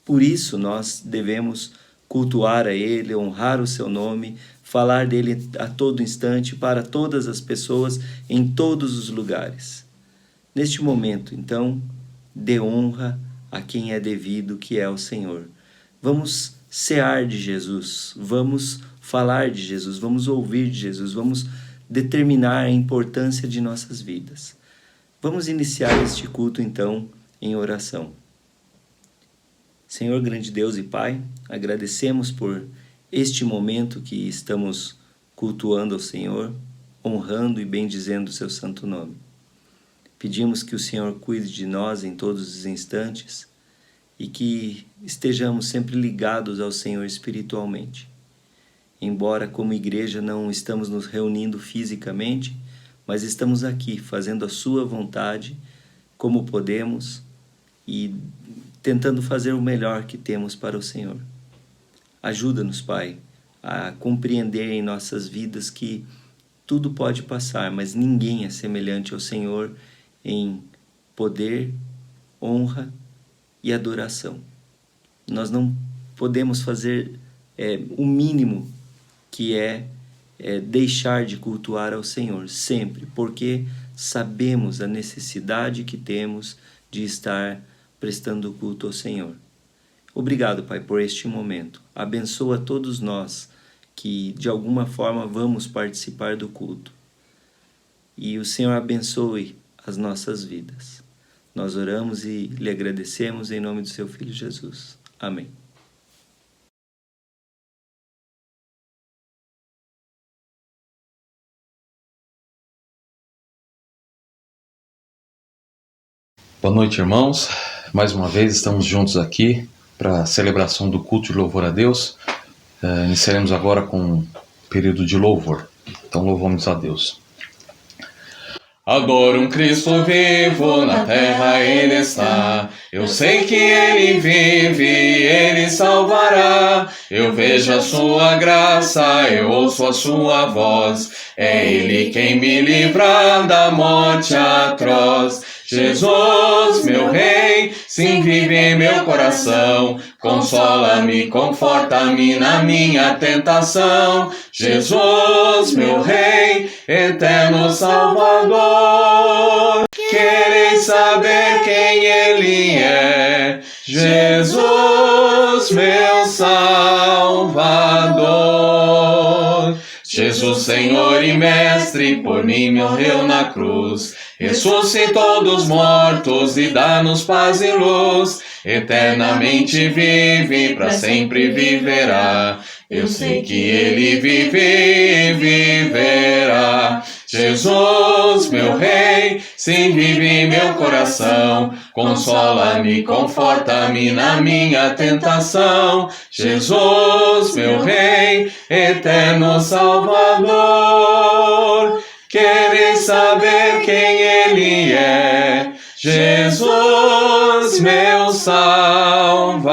Por isso nós devemos cultuar a Ele, honrar o seu nome, falar dele a todo instante, para todas as pessoas, em todos os lugares. Neste momento, então, dê honra a quem é devido, que é o Senhor. Vamos cear de Jesus, vamos falar de Jesus, vamos ouvir de Jesus, vamos determinar a importância de nossas vidas. Vamos iniciar este culto, então, em oração. Senhor, grande Deus e Pai, agradecemos por este momento que estamos cultuando ao Senhor, honrando e bendizendo o seu santo nome. Pedimos que o Senhor cuide de nós em todos os instantes e que estejamos sempre ligados ao Senhor espiritualmente. Embora como igreja não estamos nos reunindo fisicamente, mas estamos aqui fazendo a sua vontade como podemos e tentando fazer o melhor que temos para o Senhor. Ajuda-nos, Pai, a compreender em nossas vidas que tudo pode passar, mas ninguém é semelhante ao Senhor em poder, honra e adoração. Nós não podemos fazer o mínimo que é deixar de cultuar ao Senhor sempre, porque sabemos a necessidade que temos de estar prestando culto ao Senhor. Obrigado, Pai, por este momento. Abençoa todos nós que de alguma forma vamos participar do culto. E o Senhor abençoe as nossas vidas. Nós oramos e lhe agradecemos em nome do seu Filho Jesus. Amém. Boa noite, irmãos. Mais uma vez estamos juntos aqui para a celebração do culto de louvor a Deus. Iniciaremos agora com um período de louvor. Então louvamos a Deus. Adoro um Cristo vivo, na terra Ele está. Eu sei que Ele vive, Ele salvará. Eu vejo a sua graça, eu ouço a sua voz. É Ele quem me livra da morte atroz. Jesus, meu Rei, sim, vive em meu coração. Consola-me, conforta-me na minha tentação. Jesus, meu Rei, eterno Salvador. Quereis saber quem Ele é? Jesus, meu Salvador. Jesus, Senhor e Mestre, por mim morreu na cruz. Ressuscitou dos mortos e dá-nos paz e luz. Eternamente vive, para sempre viverá. Eu sei que Ele vive e viverá. Jesus, meu Rei, sim, vive em meu coração. Consola-me, conforta-me na minha tentação. Jesus, meu Rei, eterno Salvador. Queres saber quem Ele é? Jesus, meu Salvador.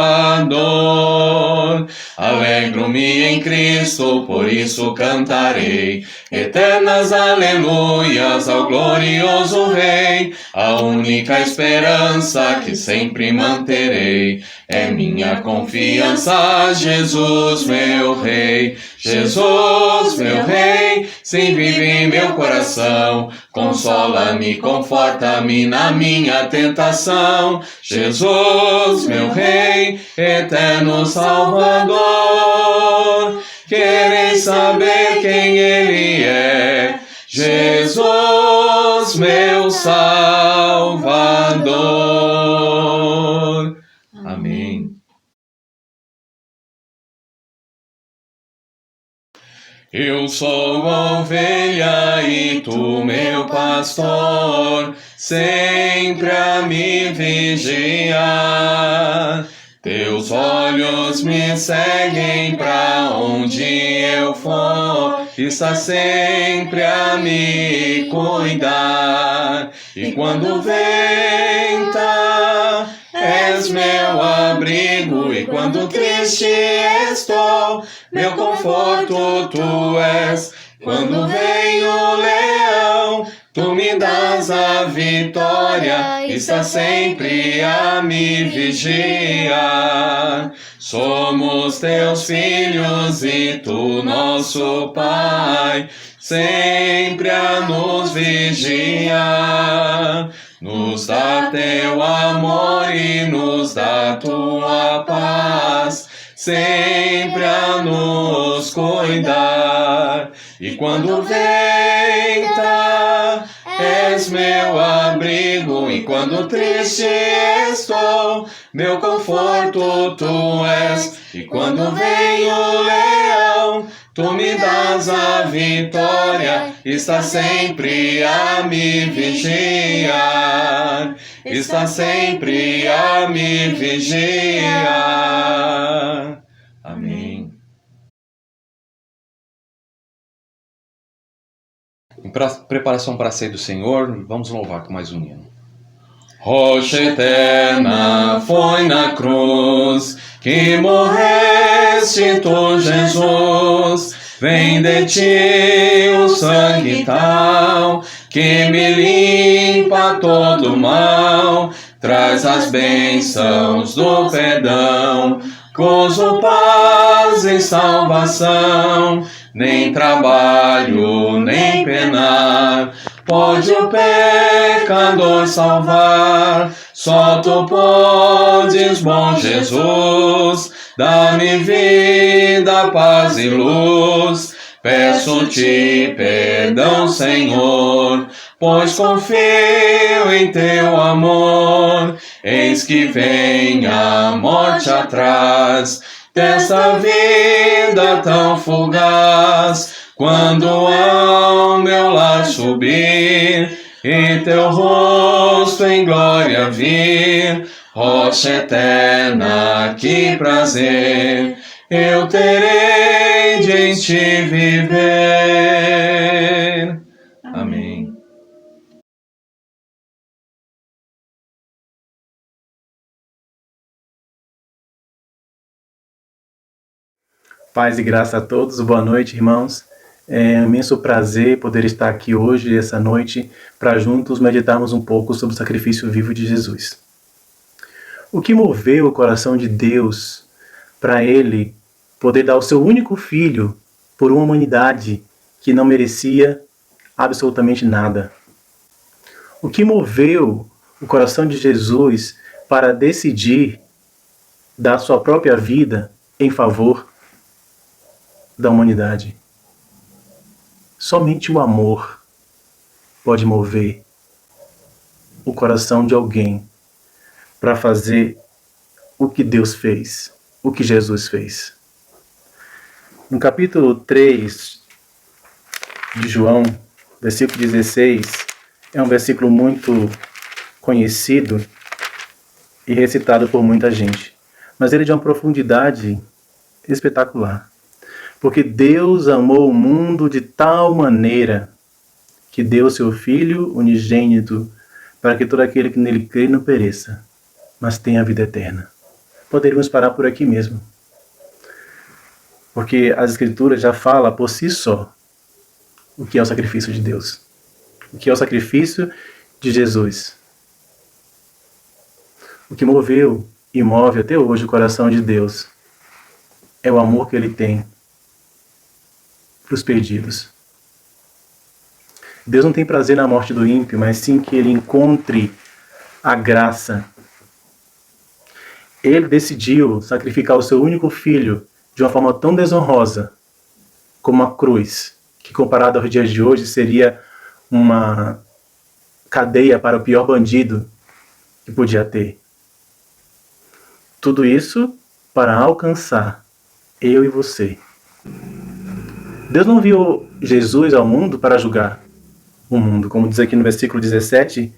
Alegro-me em Cristo, por isso cantarei eternas aleluias ao glorioso Rei. A única esperança que sempre manterei é minha confiança, Jesus, meu Rei. Jesus, meu Rei, sim, vive em meu coração. Consola-me, conforta-me na minha tentação. Jesus, meu Rei, eterno Salvador. Quereis saber quem Ele é? Jesus, meu Salvador. Amém. Eu sou ovelha e tu, meu pastor, sempre a me vigiar. Teus olhos me seguem pra onde eu for, está sempre a me cuidar. E quando venta, és meu abrigo, e quando triste estou, meu conforto tu és. Quando vem o leão, tu me dás a vitória, está sempre a me vigiar. Somos teus filhos e tu nosso Pai, sempre a nos vigiar. Nos dá teu amor e nos dá tua paz, sempre a nos cuidar. E quando venta, és meu abrigo, e quando triste estou, meu conforto tu és. E quando vem o leão, tu me dás a vitória, está sempre a me vigiar, está sempre a me vigiar. Amém. Em preparação para a ceia do Senhor, vamos louvar com mais um hino. Rocha eterna, foi na cruz que morreste tu, Jesus. Vem de ti o sangue tal que me limpa todo mal. Traz as bênçãos do perdão, gozo, paz e salvação. Nem trabalho, nem penar pode o pecador salvar. Só tu podes, bom Jesus, dar-me vida, paz e luz. Peço-te perdão, Senhor, pois confio em teu amor. Eis que vem a morte atrás dessa vida tão fugaz. Quando ao meu lar subir e teu rosto em glória vir, rocha eterna, que prazer eu terei de em ti viver. Amém. Paz e graça a todos, boa noite, irmãos. É um imenso prazer poder estar aqui hoje, essa noite, para juntos meditarmos um pouco sobre o sacrifício vivo de Jesus. O que moveu o coração de Deus para Ele poder dar o seu único filho por uma humanidade que não merecia absolutamente nada? O que moveu o coração de Jesus para decidir dar sua própria vida em favor da humanidade? Somente o amor pode mover o coração de alguém para fazer o que Deus fez, o que Jesus fez. No capítulo 3 de João, versículo 16, é um versículo muito conhecido e recitado por muita gente. Mas ele é de uma profundidade espetacular. Porque Deus amou o mundo de tal maneira que deu seu Filho unigênito para que todo aquele que nele crê não pereça, mas tenha a vida eterna. Poderíamos parar por aqui mesmo. Porque as Escrituras já falam por si só o que é o sacrifício de Deus. O que é o sacrifício de Jesus. O que moveu e move até hoje o coração de Deus é o amor que Ele tem para os perdidos. Deus não tem prazer na morte do ímpio, mas sim que ele encontre a graça. Ele decidiu sacrificar o seu único filho de uma forma tão desonrosa como a cruz, que comparado aos dias de hoje seria uma cadeia para o pior bandido que podia ter. Tudo isso para alcançar eu e você. Deus não enviou Jesus ao mundo para julgar o mundo, como diz aqui no versículo 17,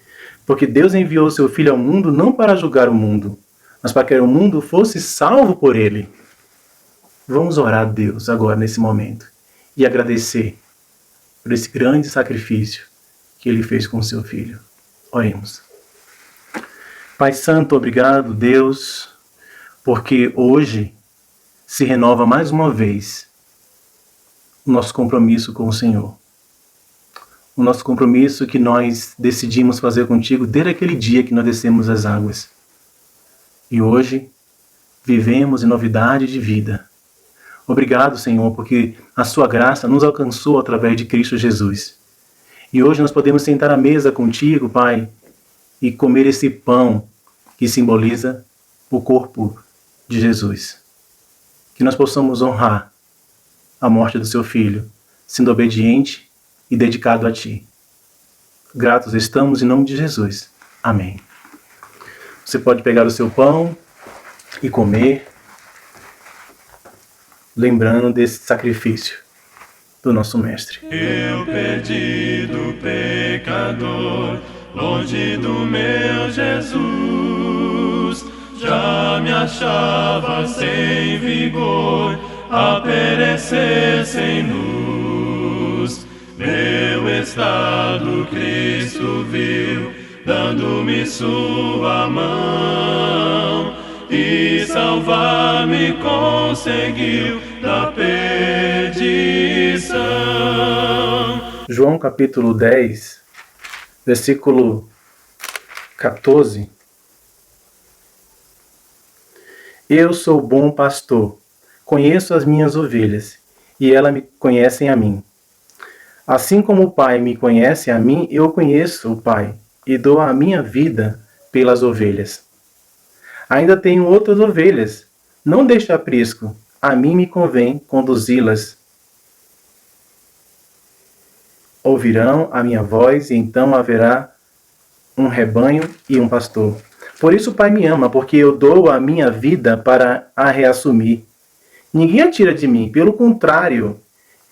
porque Deus enviou seu Filho ao mundo não para julgar o mundo, mas para que o mundo fosse salvo por ele. Vamos orar a Deus agora, nesse momento, e agradecer por esse grande sacrifício que Ele fez com o seu Filho. Oremos. Pai Santo, obrigado, Deus, porque hoje se renova mais uma vez o nosso compromisso com o Senhor. O nosso compromisso que nós decidimos fazer contigo desde aquele dia que nós descemos as águas. E hoje vivemos em novidade de vida. Obrigado, Senhor, porque a sua graça nos alcançou através de Cristo Jesus. E hoje nós podemos sentar à mesa contigo, Pai, e comer esse pão que simboliza o corpo de Jesus. Que nós possamos honrar a morte do seu Filho, sendo obediente e dedicado a Ti. Gratos estamos em nome de Jesus. Amém. Você pode pegar o seu pão e comer, lembrando desse sacrifício do nosso Mestre. Eu perdido pecador, longe do meu Jesus, já me achava sem vigor, a perecer sem luz. Meu estado Cristo viu, dando-me sua mão, e salvar-me conseguiu da perdição. João capítulo 10, versículo 14. Eu sou o bom pastor, conheço as minhas ovelhas, e elas me conhecem a mim. Assim como o Pai me conhece a mim, eu conheço o Pai, e dou a minha vida pelas ovelhas. Ainda tenho outras ovelhas, não deixe aprisco, a mim me convém conduzi-las. Ouvirão a minha voz, e então haverá um rebanho e um pastor. Por isso o Pai me ama, porque eu dou a minha vida para a reassumir. Ninguém a tira de mim, pelo contrário,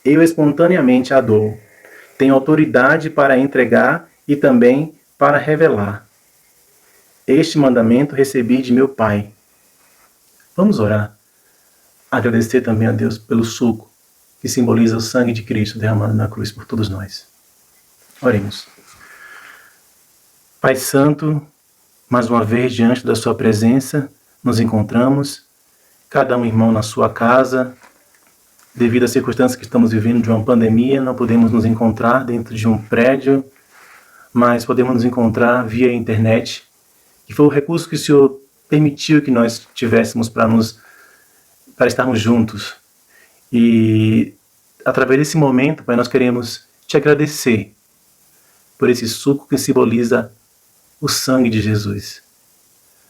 eu espontaneamente a dou. Tenho autoridade para entregar e também para revelar. Este mandamento recebi de meu Pai. Vamos orar. Agradecer também a Deus pelo suco que simboliza o sangue de Cristo derramado na cruz por todos nós. Oremos. Pai Santo, mais uma vez diante da sua presença, nos encontramos, cada um irmão na sua casa. Devido às circunstâncias que estamos vivendo de uma pandemia, não podemos nos encontrar dentro de um prédio, mas podemos nos encontrar via internet, que foi o recurso que o Senhor permitiu que nós tivéssemos para estarmos juntos. E através desse momento, Pai, nós queremos te agradecer por esse suco que simboliza o sangue de Jesus.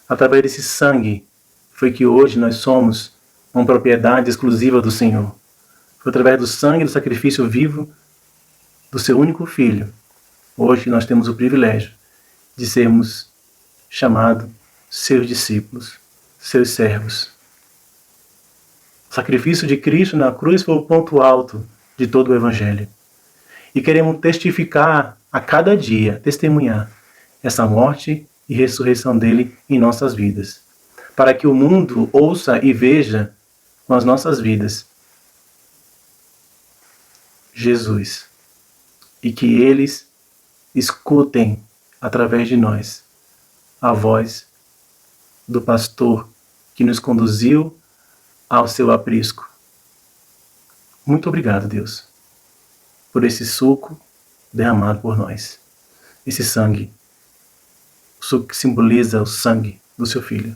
Através desse sangue foi que hoje nós somos uma propriedade exclusiva do Senhor. Foi através do sangue e do sacrifício vivo do seu único Filho. Hoje nós temos o privilégio de sermos chamados seus discípulos, seus servos. O sacrifício de Cristo na cruz foi o ponto alto de todo o Evangelho. e queremos testificar a cada dia, testemunhar essa morte e ressurreição dele em nossas vidas, para que o mundo ouça e veja com as nossas vidas Jesus, e que eles escutem através de nós a voz do pastor que nos conduziu ao seu aprisco. Muito obrigado, Deus, por esse suco derramado por nós, esse sangue, o suco que simboliza o sangue do seu Filho.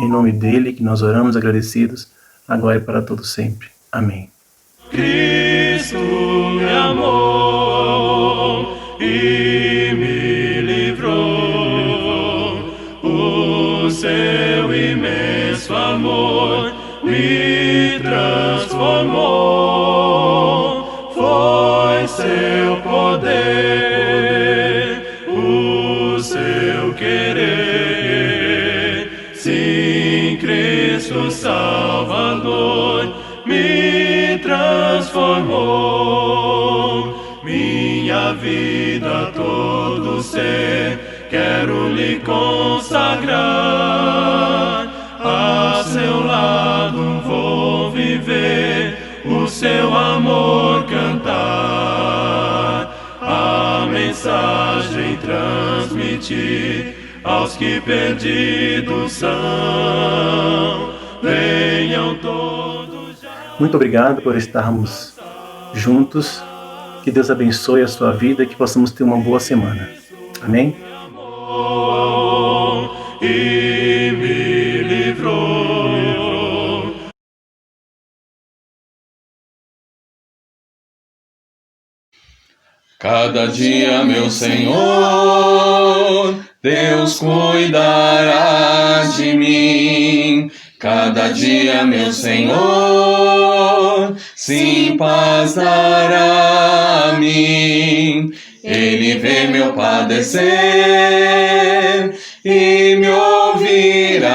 Em nome dele que nós oramos agradecidos, agora e para todo sempre. Amém. Cristo me amou e me livrou, o seu imenso amor me transformou, foi seu poder, o seu querer, sim, Cristo Salvador me transformou, minha vida, todo ser, quero lhe consagrar, a seu lado vou viver, o seu amor cantar, a mensagem transmitir aos que perdidos são, venham todos já. Muito obrigado por estarmos juntos. Que Deus abençoe a sua vida e que possamos ter uma boa semana. Amém? E me livrou. Cada dia, meu Senhor, Deus cuidará de mim. Cada dia, meu Senhor, sim, paz dará a mim. Ele vê meu padecer e me ouvirá.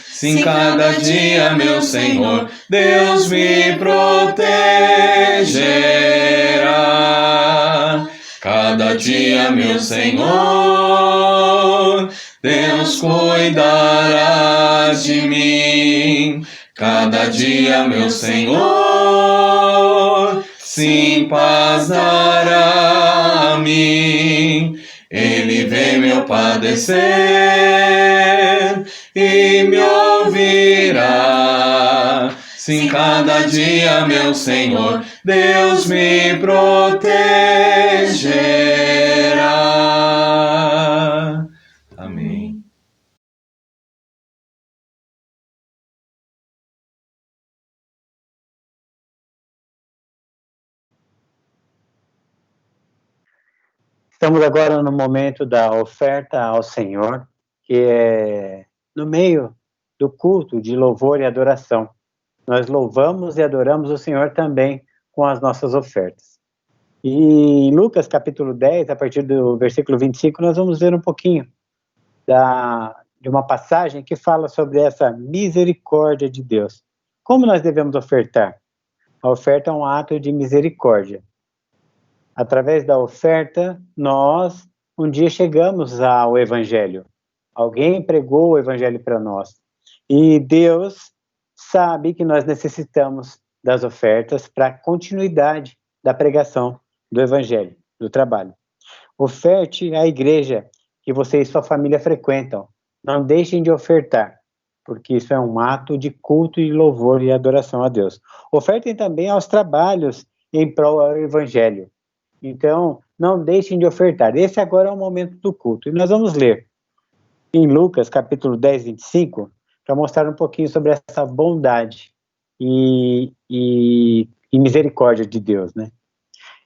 Sim, cada dia, meu Senhor, Deus me protegerá. Cada dia, meu Senhor, Deus cuidará de mim. Cada dia, meu Senhor, sim, paz dará a mim. Ele vê meu padecer e me ouvirá. Sim, cada dia, meu Senhor, Deus me protegerá. Amém. Estamos agora no momento da oferta ao Senhor, que é no meio do culto de louvor e adoração. Nós louvamos e adoramos o Senhor também com as nossas ofertas. E em Lucas capítulo 10, a partir do versículo 25, nós vamos ver um pouquinho de uma passagem que fala sobre essa misericórdia de Deus. Como nós devemos ofertar? A oferta é um ato de misericórdia. Através da oferta, nós um dia chegamos ao Evangelho. Alguém pregou o Evangelho para nós. E Deus sabe que nós necessitamos das ofertas para a continuidade da pregação do Evangelho, do trabalho. Oferte à igreja que você e sua família frequentam. Não deixem de ofertar, porque isso é um ato de culto e louvor e adoração a Deus. Ofertem também aos trabalhos em prol do Evangelho. Então, não deixem de ofertar. Esse agora é o momento do culto. E nós vamos ler em Lucas, capítulo 10, 25, para mostrar um pouquinho sobre essa bondade e misericórdia de Deus, né?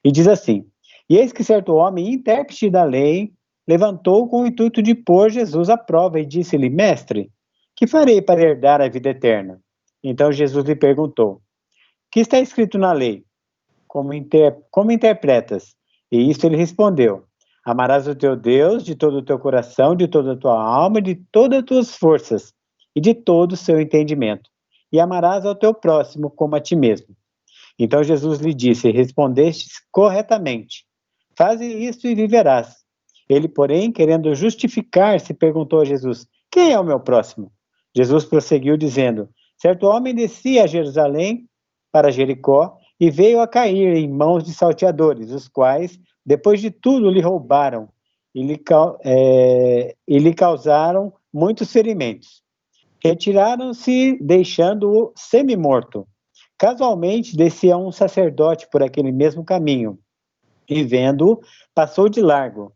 E diz assim: e eis que certo homem, intérprete da lei, levantou com o intuito de pôr Jesus à prova e disse-lhe: Mestre, que farei para herdar a vida eterna? Então Jesus lhe perguntou: que está escrito na lei? Como interpretas? E isto ele respondeu: amarás o teu Deus de todo o teu coração, de toda a tua alma, de todas as tuas forças e de todo o seu entendimento. E amarás ao teu próximo como a ti mesmo. Então Jesus lhe disse: respondestes corretamente. Faze isto e viverás. Ele, porém, querendo justificar-se, perguntou a Jesus: quem é o meu próximo? Jesus prosseguiu dizendo: certo homem descia a Jerusalém para Jericó e veio a cair em mãos de salteadores, os quais, depois de tudo, lhe roubaram e lhe causaram muitos ferimentos. Retiraram-se, deixando-o semi-morto. Casualmente descia um sacerdote por aquele mesmo caminho e, vendo-o, passou de largo.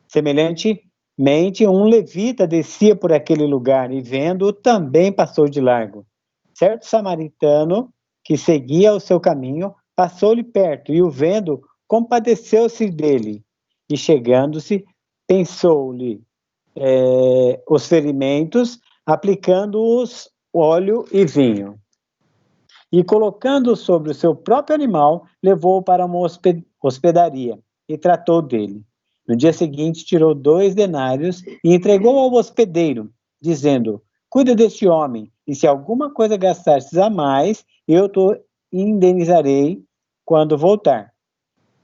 Semelhantemente, um levita descia por aquele lugar e, vendo-o, também passou de largo. Certo samaritano, que seguia o seu caminho, passou-lhe perto e, o vendo, compadeceu-se dele. E, chegando-se, pensou-lhe os ferimentos, aplicando-os óleo e vinho. E, colocando-o sobre o seu próprio animal, levou-o para uma hospedaria e tratou dele. No dia seguinte, tirou 2 denários e entregou ao hospedeiro, dizendo: cuida deste homem, e se alguma coisa gastastes a mais, eu te indenizarei quando voltar.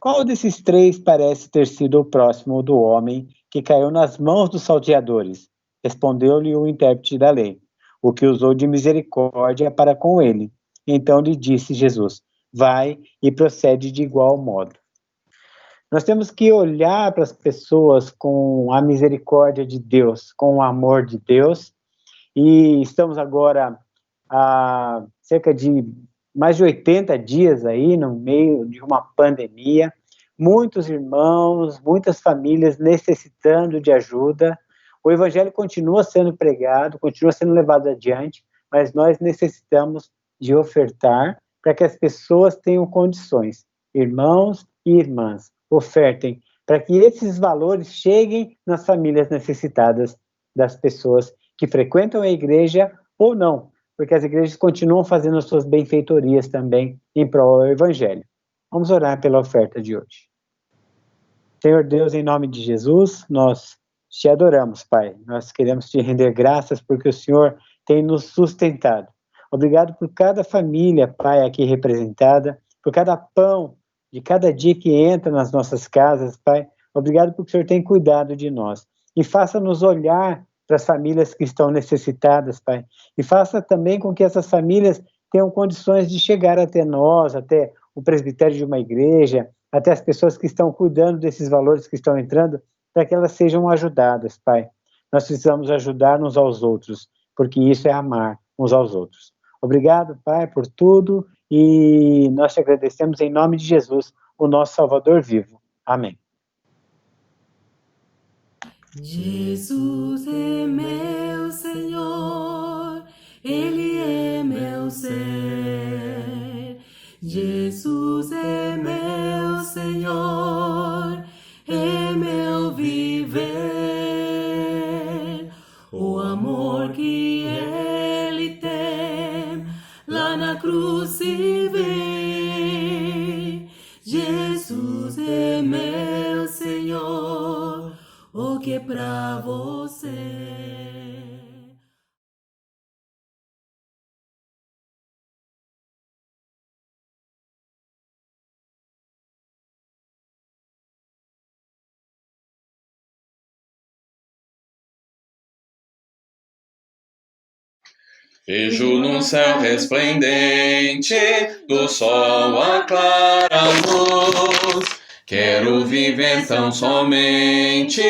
Qual desses 3 parece ter sido o próximo do homem que caiu nas mãos dos salteadores? Respondeu-lhe o intérprete da lei: o que usou de misericórdia para com ele. Então lhe disse Jesus: vai e procede de igual modo. Nós temos que olhar para as pessoas com a misericórdia de Deus, com o amor de Deus, e estamos agora há cerca de mais de 80 dias aí, no meio de uma pandemia, muitos irmãos, muitas famílias necessitando de ajuda. O evangelho continua sendo pregado, continua sendo levado adiante, mas nós necessitamos de ofertar para que as pessoas tenham condições. Irmãos e irmãs, ofertem para que esses valores cheguem nas famílias necessitadas, das pessoas que frequentam a igreja ou não, porque as igrejas continuam fazendo as suas benfeitorias também em prol do evangelho. Vamos orar pela oferta de hoje. Senhor Deus, em nome de Jesus, nós te adoramos, Pai. Nós queremos te render graças porque o Senhor tem nos sustentado. Obrigado por cada família, Pai, aqui representada, por cada pão de cada dia que entra nas nossas casas, Pai. Obrigado porque o Senhor tem cuidado de nós. E faça-nos olhar para as famílias que estão necessitadas, Pai. E faça também com que essas famílias tenham condições de chegar até nós, até o presbitério de uma igreja, até as pessoas que estão cuidando desses valores que estão entrando, para que elas sejam ajudadas, Pai. Nós precisamos ajudar uns aos outros, porque isso é amar uns aos outros. Obrigado, Pai, por tudo, e nós te agradecemos em nome de Jesus, o nosso Salvador vivo. Amém. Jesus é meu Senhor, Ele é meu ser. Jesus é meu Senhor, é meu viver. O amor que Ele tem lá na cruz se vê. Jesus é meu Senhor, o que é pra você? Vejo no céu resplendente do sol a clara luz. Quero viver tão somente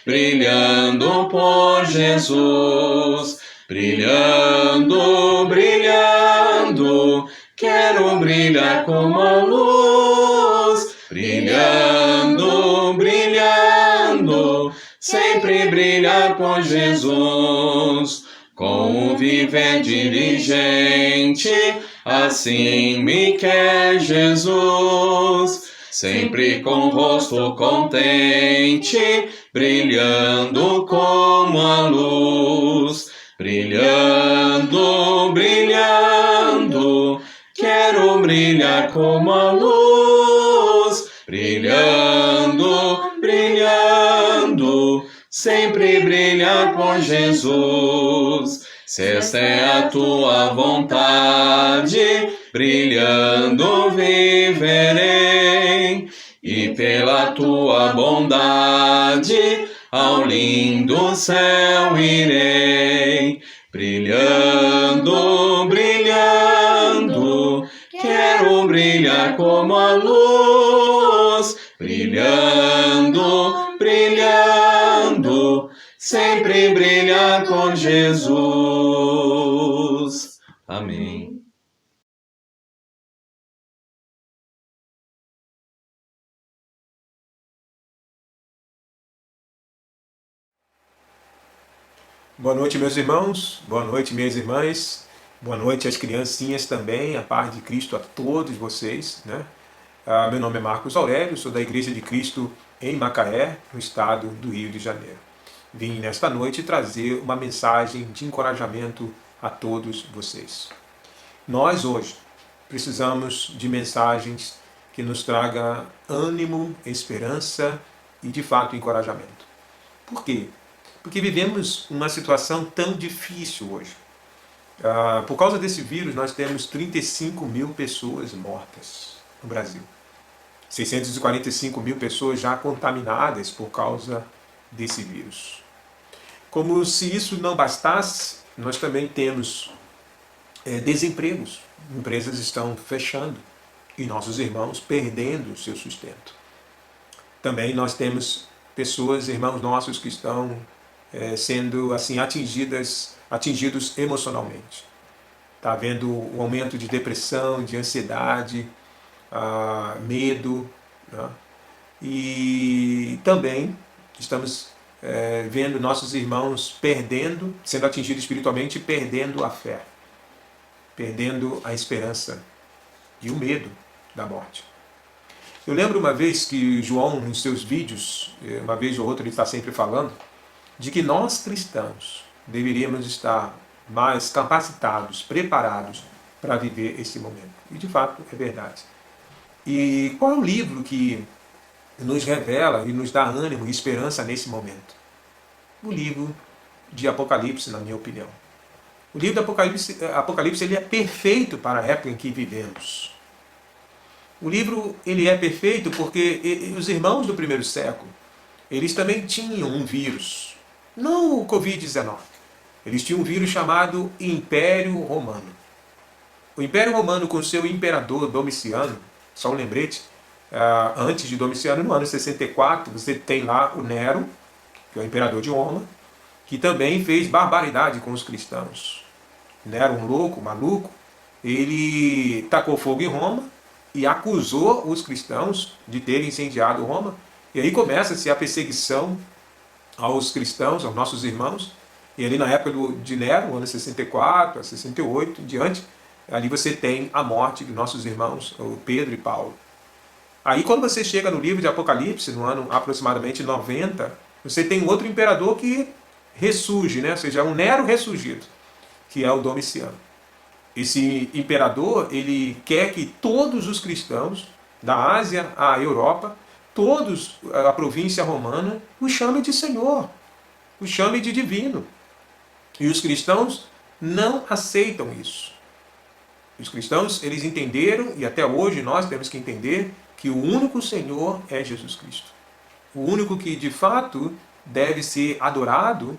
brilhando por Jesus. Brilhando, brilhando, quero brilhar como a luz. Brilhando, brilhando, sempre brilhar por Jesus. Com o viver diligente, assim me quer Jesus. Sempre com o rosto contente, brilhando como a luz. Brilhando, brilhando, quero brilhar como a luz. Brilhando, brilhando, sempre brilhar por Jesus. Se esta é a tua vontade, brilhando viverei, e pela tua bondade ao lindo céu irei. Brilhando, brilhando, quero brilhar como a luz. Brilhando, brilhando, sempre brilhar com Jesus. Amém. Boa noite, meus irmãos. Boa noite, minhas irmãs. Boa noite às criancinhas também. A paz de Cristo a todos vocês, né? Meu nome é Marcos Aurélio, sou da Igreja de Cristo em Macaé, no estado do Rio de Janeiro. Vim nesta noite trazer uma mensagem de encorajamento a todos vocês. Nós hoje precisamos de mensagens que nos tragam ânimo, esperança e de fato encorajamento. Por quê? Porque vivemos uma situação tão difícil hoje. Por causa desse vírus, nós temos 35 mil pessoas mortas no Brasil. 645 mil pessoas já contaminadas por causa desse vírus. Como se isso não bastasse, nós também temos desempregos. Empresas estão fechando e nossos irmãos perdendo o seu sustento. Também nós temos pessoas, irmãos nossos, que estão sendo assim atingidos emocionalmente. Está havendo um aumento de depressão, de ansiedade, medo, né? E também estamos vendo nossos irmãos sendo atingidos espiritualmente, perdendo a fé, perdendo a esperança e o medo da morte. Eu lembro uma vez que João, nos seus vídeos, uma vez ou outra ele está sempre falando, de que nós cristãos deveríamos estar mais capacitados, preparados para viver esse momento. E de fato é verdade. E qual é o livro que nos revela e nos dá ânimo e esperança nesse momento? O livro de Apocalipse, na minha opinião. O livro do Apocalipse ele é perfeito para a época em que vivemos. O livro ele é perfeito porque os irmãos do primeiro século, eles também tinham um vírus. Não o Covid-19. Eles tinham um vírus chamado Império Romano. O Império Romano, com seu imperador Domiciano, só um lembrete, antes de Domiciano, no ano 64, você tem lá o Nero, que é o imperador de Roma, que também fez barbaridade com os cristãos. Nero, um louco, maluco, ele tacou fogo em Roma e acusou os cristãos de terem incendiado Roma. E aí começa-se a perseguição aos cristãos, aos nossos irmãos, e ali na época de Nero, ano 64 a 68, em diante, ali você tem a morte de nossos irmãos, Pedro e Paulo. Aí quando você chega no livro de Apocalipse, no ano aproximadamente 90, você tem um outro imperador que ressurge, né? Ou seja, um Nero ressurgido, que é o Domiciano. Esse imperador, ele quer que todos os cristãos, da Ásia à Europa, todos a província romana, o chame de Senhor, o chame de divino. E os cristãos não aceitam isso. Os cristãos, eles entenderam, e até hoje nós temos que entender, que o único Senhor é Jesus Cristo. O único que de fato deve ser adorado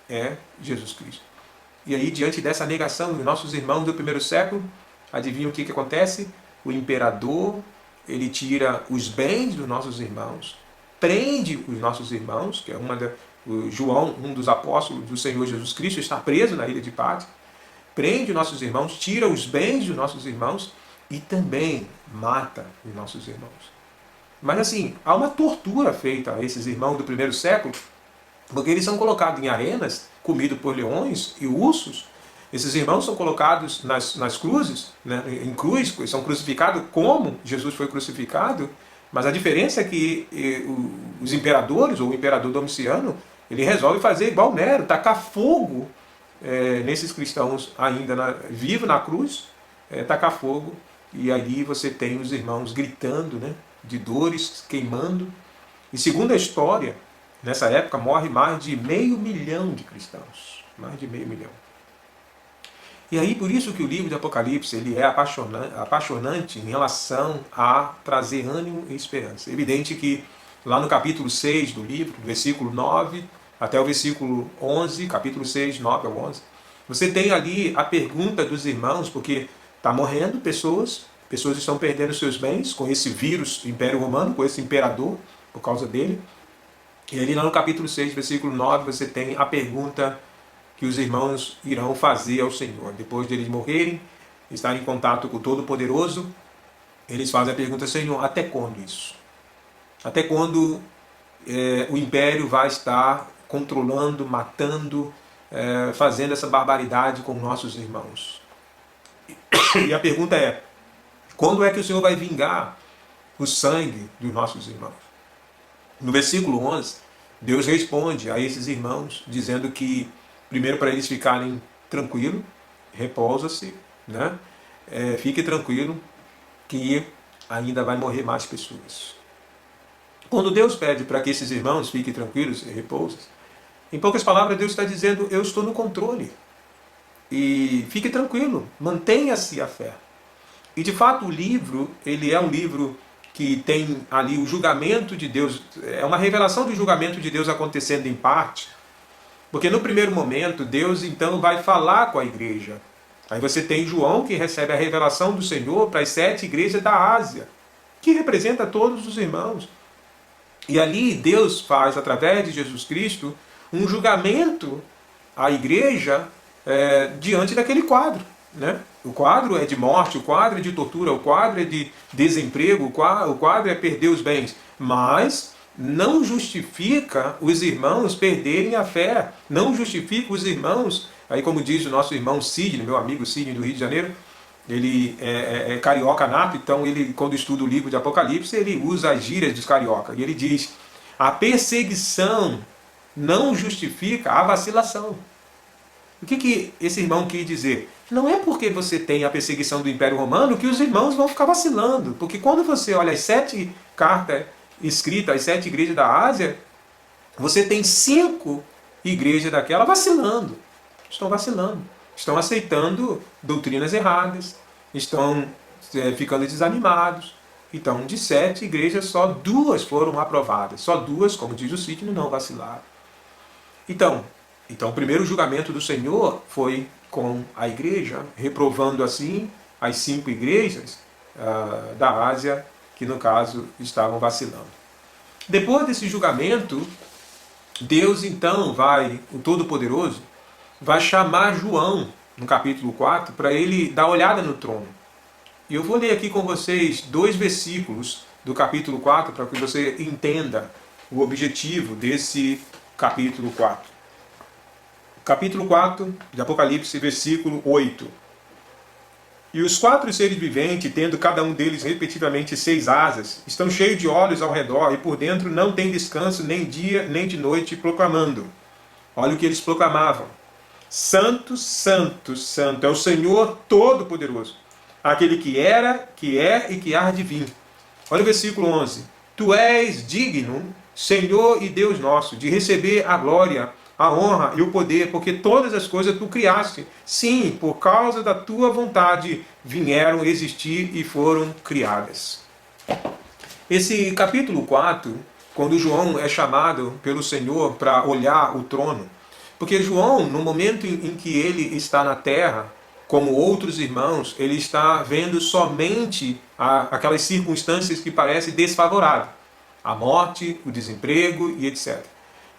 é Jesus Cristo. E aí, diante dessa negação dos nossos irmãos do primeiro século, adivinha o que acontece? O imperador, ele tira os bens dos nossos irmãos, prende os nossos irmãos, que é o João, um dos apóstolos do Senhor Jesus Cristo, está preso na ilha de Patmos, prende os nossos irmãos, tira os bens dos nossos irmãos e também mata os nossos irmãos. Mas assim, há uma tortura feita a esses irmãos do primeiro século, porque eles são colocados em arenas, comidos por leões e ursos. Esses irmãos são colocados nas cruzes, né, em cruz, são crucificados como Jesus foi crucificado, mas a diferença é que os imperadores, ou o imperador Domiciano, ele resolve fazer igual Nero, tacar fogo nesses cristãos ainda vivos na cruz, tacar fogo, e ali você tem os irmãos gritando, né, de dores, queimando. E segundo a história, nessa época morre mais de 500 mil de cristãos, mais de 500 mil. E aí, por isso que o livro de Apocalipse ele é apaixonante em relação a trazer ânimo e esperança. É evidente que lá no capítulo 6 do livro, do versículo 9 até o versículo 11, capítulo 6, 9 ao 11, você tem ali a pergunta dos irmãos, porque está morrendo pessoas estão perdendo seus bens com esse vírus do Império Romano, com esse imperador, por causa dele. E ali lá no capítulo 6, versículo 9, você tem a pergunta que os irmãos irão fazer ao Senhor. Depois de eles morrerem, estarem em contato com o Todo-Poderoso, eles fazem a pergunta: Senhor, até quando isso? Até quando o Império vai estar controlando, matando, fazendo essa barbaridade com nossos irmãos? E a pergunta é: quando é que o Senhor vai vingar o sangue dos nossos irmãos? No versículo 11, Deus responde a esses irmãos, dizendo que, primeiro, para eles ficarem tranquilos, repousa-se, né? Fique tranquilo, que ainda vai morrer mais pessoas. Quando Deus pede para que esses irmãos fiquem tranquilos e repousem, em poucas palavras, Deus está dizendo: eu estou no controle. E fique tranquilo, mantenha-se a fé. E de fato o livro, ele é um livro que tem ali o julgamento de Deus, é uma revelação do julgamento de Deus acontecendo em parte, porque no primeiro momento Deus então vai falar com a igreja. Aí você tem João, que recebe a revelação do Senhor para as 7 igrejas da Ásia, que representa todos os irmãos. E ali Deus faz, através de Jesus Cristo, um julgamento à igreja diante daquele quadro, né? O quadro é de morte, o quadro é de tortura, o quadro é de desemprego, o quadro é perder os bens. Mas não justifica os irmãos perderem a fé. Não justifica os irmãos, aí como diz o nosso irmão Sidney, meu amigo Sidney do Rio de Janeiro, ele é carioca nato, então ele, quando estuda o livro de Apocalipse, ele usa as gírias dos carioca. E ele diz: a perseguição não justifica a vacilação. O que esse irmão quis dizer? Não é porque você tem a perseguição do Império Romano que os irmãos vão ficar vacilando. Porque quando você olha as 7 cartas escritas, as 7 igrejas da Ásia, você tem 5 igrejas daquela vacilando. Estão vacilando. Estão aceitando doutrinas erradas. Estão ficando desanimados. Então, de 7 igrejas, só 2 foram aprovadas. Só 2, como diz o Sidney, não vacilaram. Então, o primeiro julgamento do Senhor foi com a igreja, reprovando assim as 5 igrejas da Ásia, que no caso estavam vacilando. Depois desse julgamento, Deus então o Todo-Poderoso, vai chamar João, no capítulo 4, para ele dar olhada no trono. E eu vou ler aqui com vocês 2 versículos do capítulo 4, para que você entenda o objetivo desse capítulo 4. Capítulo 4 de Apocalipse, versículo 8. E os 4 seres viventes, tendo cada um deles respectivamente 6 asas, estão cheios de olhos ao redor, e por dentro não tem descanso nem dia nem de noite, proclamando. Olha o que eles proclamavam: Santo, Santo, Santo é o Senhor Todo-Poderoso, aquele que era, que é e que há de vir. Olha o versículo 11. Tu és digno, Senhor e Deus nosso, de receber a glória, a honra e o poder, porque todas as coisas tu criaste. Sim, por causa da tua vontade vieram existir e foram criadas. Esse capítulo 4, quando João é chamado pelo Senhor para olhar o trono, porque João, no momento em que ele está na terra, como outros irmãos, ele está vendo somente aquelas circunstâncias que parecem desfavoráveis. A morte, o desemprego e etc.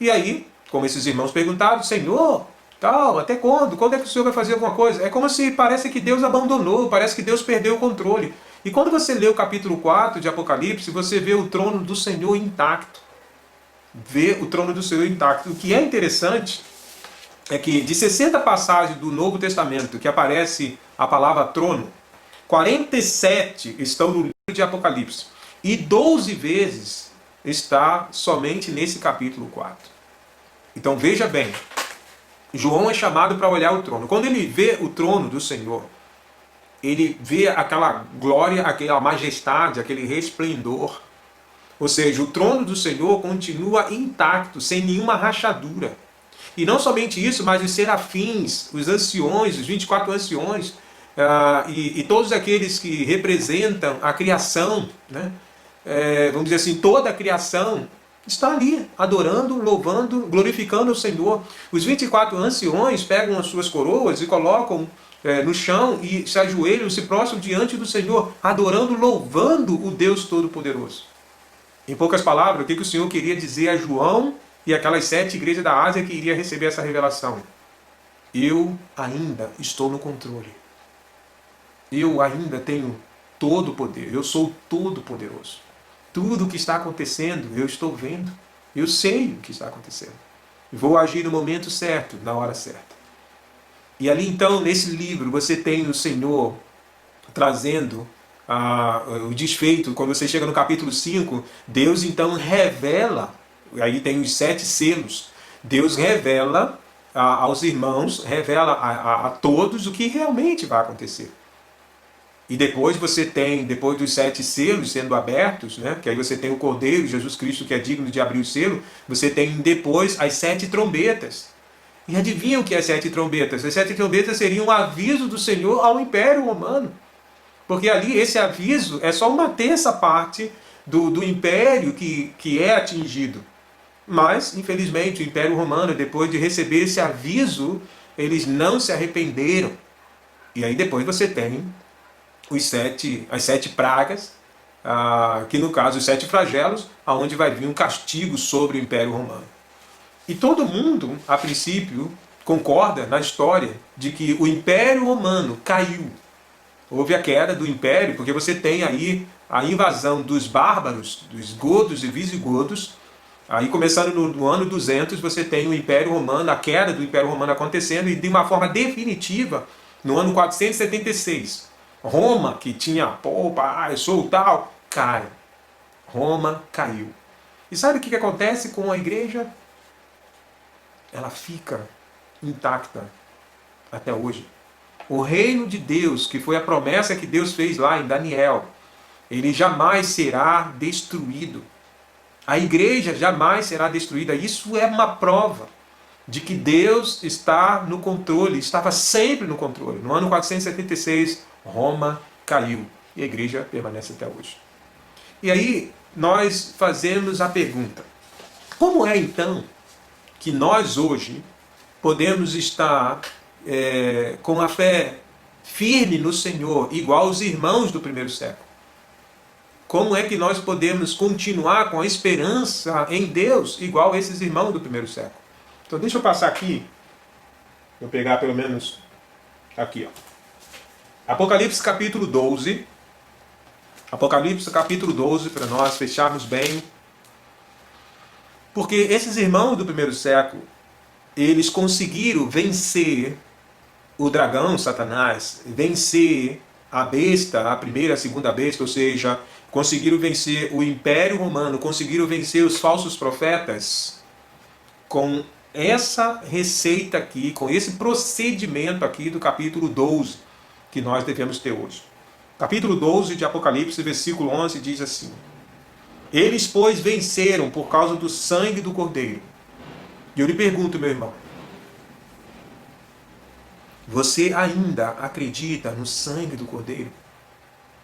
E aí, como esses irmãos perguntaram: Senhor, tal, até quando? Quando é que o Senhor vai fazer alguma coisa? É como se parece que Deus abandonou, parece que Deus perdeu o controle. E quando você lê o capítulo 4 de Apocalipse, você vê o trono do Senhor intacto. Vê o trono do Senhor intacto. O que é interessante é que de 60 passagens do Novo Testamento que aparece a palavra trono, 47 estão no livro de Apocalipse. E 12 vezes está somente nesse capítulo 4. Então veja bem, João é chamado para olhar o trono. Quando ele vê o trono do Senhor, ele vê aquela glória, aquela majestade, aquele resplendor. Ou seja, o trono do Senhor continua intacto, sem nenhuma rachadura. E não somente isso, mas os serafins, os anciões, os 24 anciões, e todos aqueles que representam a criação, né? Vamos dizer assim, toda a criação está ali, adorando, louvando, glorificando o Senhor. Os 24 anciões pegam as suas coroas e colocam no chão e se ajoelham, se prostram diante do Senhor, adorando, louvando o Deus Todo-Poderoso. Em poucas palavras, o que o Senhor queria dizer a João e aquelas 7 igrejas da Ásia que iria receber essa revelação? Eu ainda estou no controle. Eu ainda tenho todo o poder. Eu sou todo-poderoso. Tudo o que está acontecendo, eu estou vendo. Eu sei o que está acontecendo. Vou agir no momento certo, na hora certa. E ali então, nesse livro, você tem o Senhor trazendo o desfeito. Quando você chega no capítulo 5, Deus então revela, aí tem os 7 selos, Deus revela aos irmãos, revela a todos o que realmente vai acontecer. E depois você tem, depois dos 7 selos sendo abertos, né, que aí você tem o Cordeiro, Jesus Cristo, que é digno de abrir o selo, você tem depois as 7 trombetas. E adivinham o que é as 7 trombetas? As 7 trombetas seriam um aviso do Senhor ao Império Romano. Porque ali esse aviso é só uma terça parte do império que é atingido. Mas, infelizmente, o Império Romano, depois de receber esse aviso, eles não se arrependeram. E aí depois você tem as 7 pragas, que no caso os 7 flagelos, aonde vai vir um castigo sobre o Império Romano. E todo mundo, a princípio, concorda na história de que o Império Romano caiu. Houve a queda do Império, porque você tem aí a invasão dos bárbaros, dos godos e visigodos. Aí começando no ano 200, você tem o Império Romano, a queda do Império Romano acontecendo, e de uma forma definitiva, no ano 476. Roma, que tinha, eu sou tal, cai. Roma caiu. E sabe o que acontece com a igreja? Ela fica intacta até hoje. O reino de Deus, que foi a promessa que Deus fez lá em Daniel, ele jamais será destruído. A igreja jamais será destruída. Isso é uma prova de que Deus está no controle, estava sempre no controle. No ano 476, Roma caiu e a igreja permanece até hoje. E aí nós fazemos a pergunta: como é então que nós hoje podemos estar com a fé firme no Senhor, igual os irmãos do primeiro século? Como é que nós podemos continuar com a esperança em Deus, igual esses irmãos do primeiro século? Então deixa eu passar aqui, vou pegar pelo menos aqui, ó. Apocalipse capítulo 12. Apocalipse capítulo 12, para nós fecharmos bem. Porque esses irmãos do primeiro século, eles conseguiram vencer o dragão, Satanás, vencer a besta, a primeira, a segunda besta, ou seja, conseguiram vencer o Império Romano, conseguiram vencer os falsos profetas com essa receita aqui, com esse procedimento aqui do capítulo 12, que nós devemos ter hoje. Capítulo 12 de Apocalipse, versículo 11, diz assim: eles, pois, venceram por causa do sangue do Cordeiro. E eu lhe pergunto, meu irmão, você ainda acredita no sangue do Cordeiro?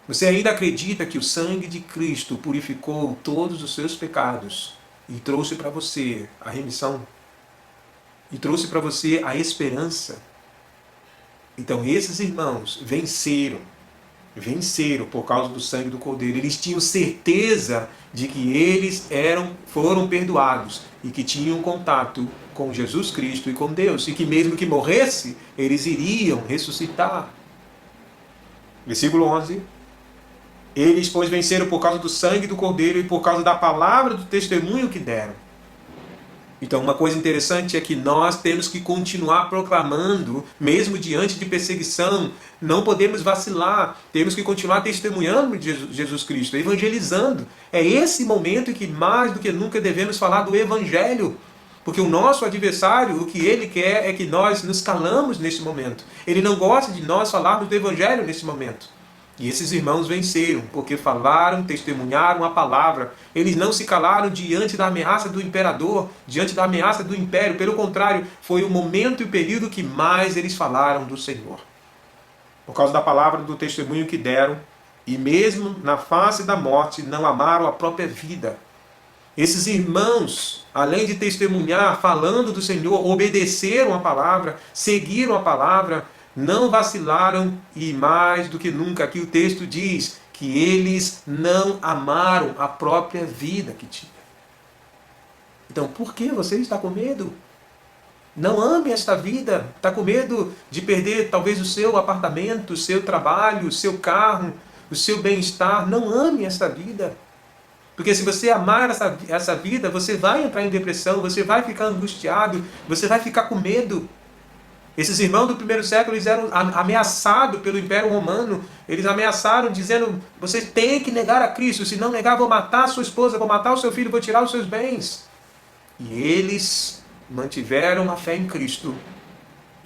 Você ainda acredita que o sangue de Cristo purificou todos os seus pecados e trouxe para você a remissão? E trouxe para você a esperança? Então esses irmãos venceram por causa do sangue do Cordeiro. Eles tinham certeza de que eles foram perdoados e que tinham contato com Jesus Cristo e com Deus, e que mesmo que morresse, eles iriam ressuscitar. Versículo 11. Eles, pois, venceram por causa do sangue do Cordeiro e por causa da palavra do testemunho que deram. Então, uma coisa interessante é que nós temos que continuar proclamando, mesmo diante de perseguição. Não podemos vacilar. Temos que continuar testemunhando de Jesus Cristo, evangelizando. É esse momento em que mais do que nunca devemos falar do Evangelho. Porque o nosso adversário, o que ele quer é que nós nos calamos nesse momento. Ele não gosta de nós falarmos do Evangelho nesse momento. E esses irmãos venceram, porque falaram, testemunharam a palavra. Eles não se calaram diante da ameaça do imperador, diante da ameaça do império. Pelo contrário, foi o momento e o período que mais eles falaram do Senhor. Por causa da palavra, do testemunho que deram, e mesmo na face da morte, não amaram a própria vida. Esses irmãos, além de testemunhar, falando do Senhor, obedeceram a palavra, seguiram a palavra, não vacilaram e mais do que nunca, aqui o texto diz que eles não amaram a própria vida que tinha. Então, por que você está com medo? Não ame esta vida. Está com medo de perder talvez o seu apartamento, o seu trabalho, o seu carro, o seu bem-estar. Não ame esta vida. Porque se você amar essa vida, você vai entrar em depressão, você vai ficar angustiado, você vai ficar com medo. Esses irmãos do primeiro século, eles eram ameaçados pelo Império Romano. Eles ameaçaram dizendo, você tem que negar a Cristo. Se não negar, vou matar a sua esposa, vou matar o seu filho, vou tirar os seus bens. E eles mantiveram a fé em Cristo.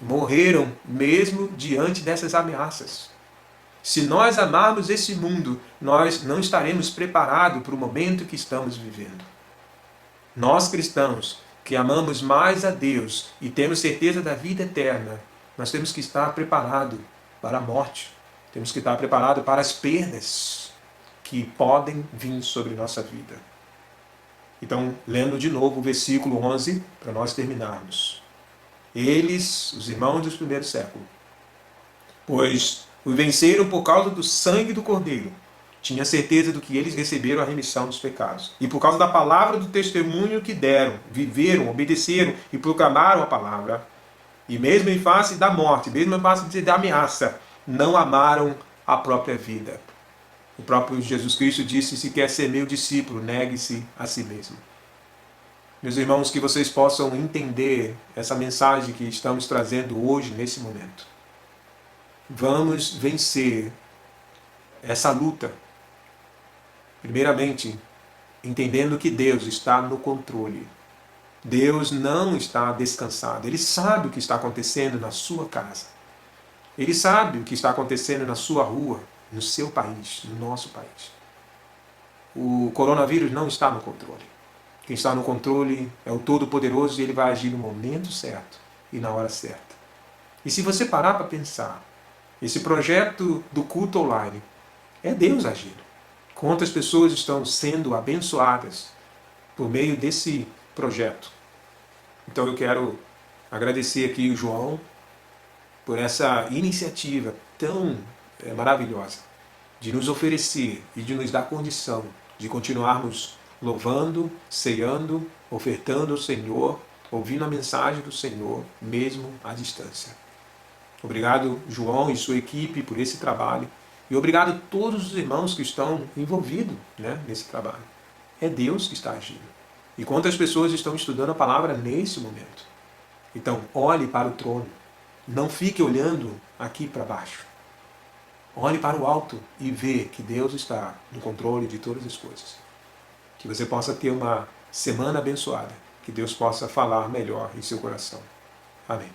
Morreram mesmo diante dessas ameaças. Se nós amarmos esse mundo, nós não estaremos preparados para o momento que estamos vivendo. Nós cristãos, que amamos mais a Deus e temos certeza da vida eterna, nós temos que estar preparados para a morte. Temos que estar preparados para as perdas que podem vir sobre nossa vida. Então, lendo de novo o versículo 11, para nós terminarmos. Eles, os irmãos dos primeiros séculos, pois o venceram por causa do sangue do Cordeiro, tinha certeza do que eles receberam a remissão dos pecados. E por causa da palavra do testemunho que deram, viveram, obedeceram e proclamaram a palavra. E mesmo em face da morte, mesmo em face da ameaça, não amaram a própria vida. O próprio Jesus Cristo disse, se quer ser meu discípulo, negue-se a si mesmo. Meus irmãos, que vocês possam entender essa mensagem que estamos trazendo hoje, nesse momento. Vamos vencer essa luta. Primeiramente, entendendo que Deus está no controle. Deus não está descansado. Ele sabe o que está acontecendo na sua casa. Ele sabe o que está acontecendo na sua rua, no seu país, no nosso país. O coronavírus não está no controle. Quem está no controle é o Todo-Poderoso e ele vai agir no momento certo e na hora certa. E se você parar para pensar, esse projeto do culto online é Deus agindo. Quantas pessoas estão sendo abençoadas por meio desse projeto? Então eu quero agradecer aqui o João por essa iniciativa tão maravilhosa de nos oferecer e de nos dar condição de continuarmos louvando, ceando, ofertando ao Senhor, ouvindo a mensagem do Senhor, mesmo à distância. Obrigado, João e sua equipe, por esse trabalho. E obrigado a todos os irmãos que estão envolvidos, nesse trabalho. É Deus que está agindo. E quantas pessoas estão estudando a palavra nesse momento. Então, olhe para o trono. Não fique olhando aqui para baixo. Olhe para o alto e vê que Deus está no controle de todas as coisas. Que você possa ter uma semana abençoada. Que Deus possa falar melhor em seu coração. Amém.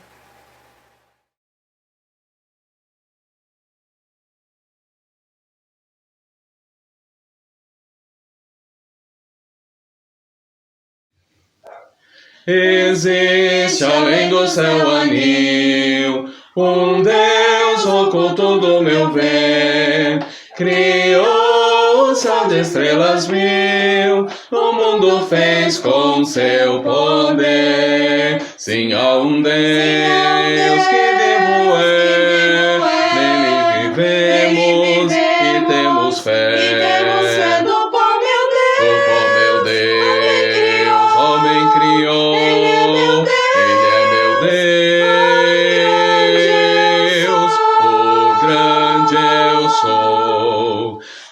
Existe além do céu anil um Deus oculto do meu ver. Criou o céu de estrelas mil, o mundo fez com seu poder. Sim, há um Deus que vivo é, nele vivemos e temos fé.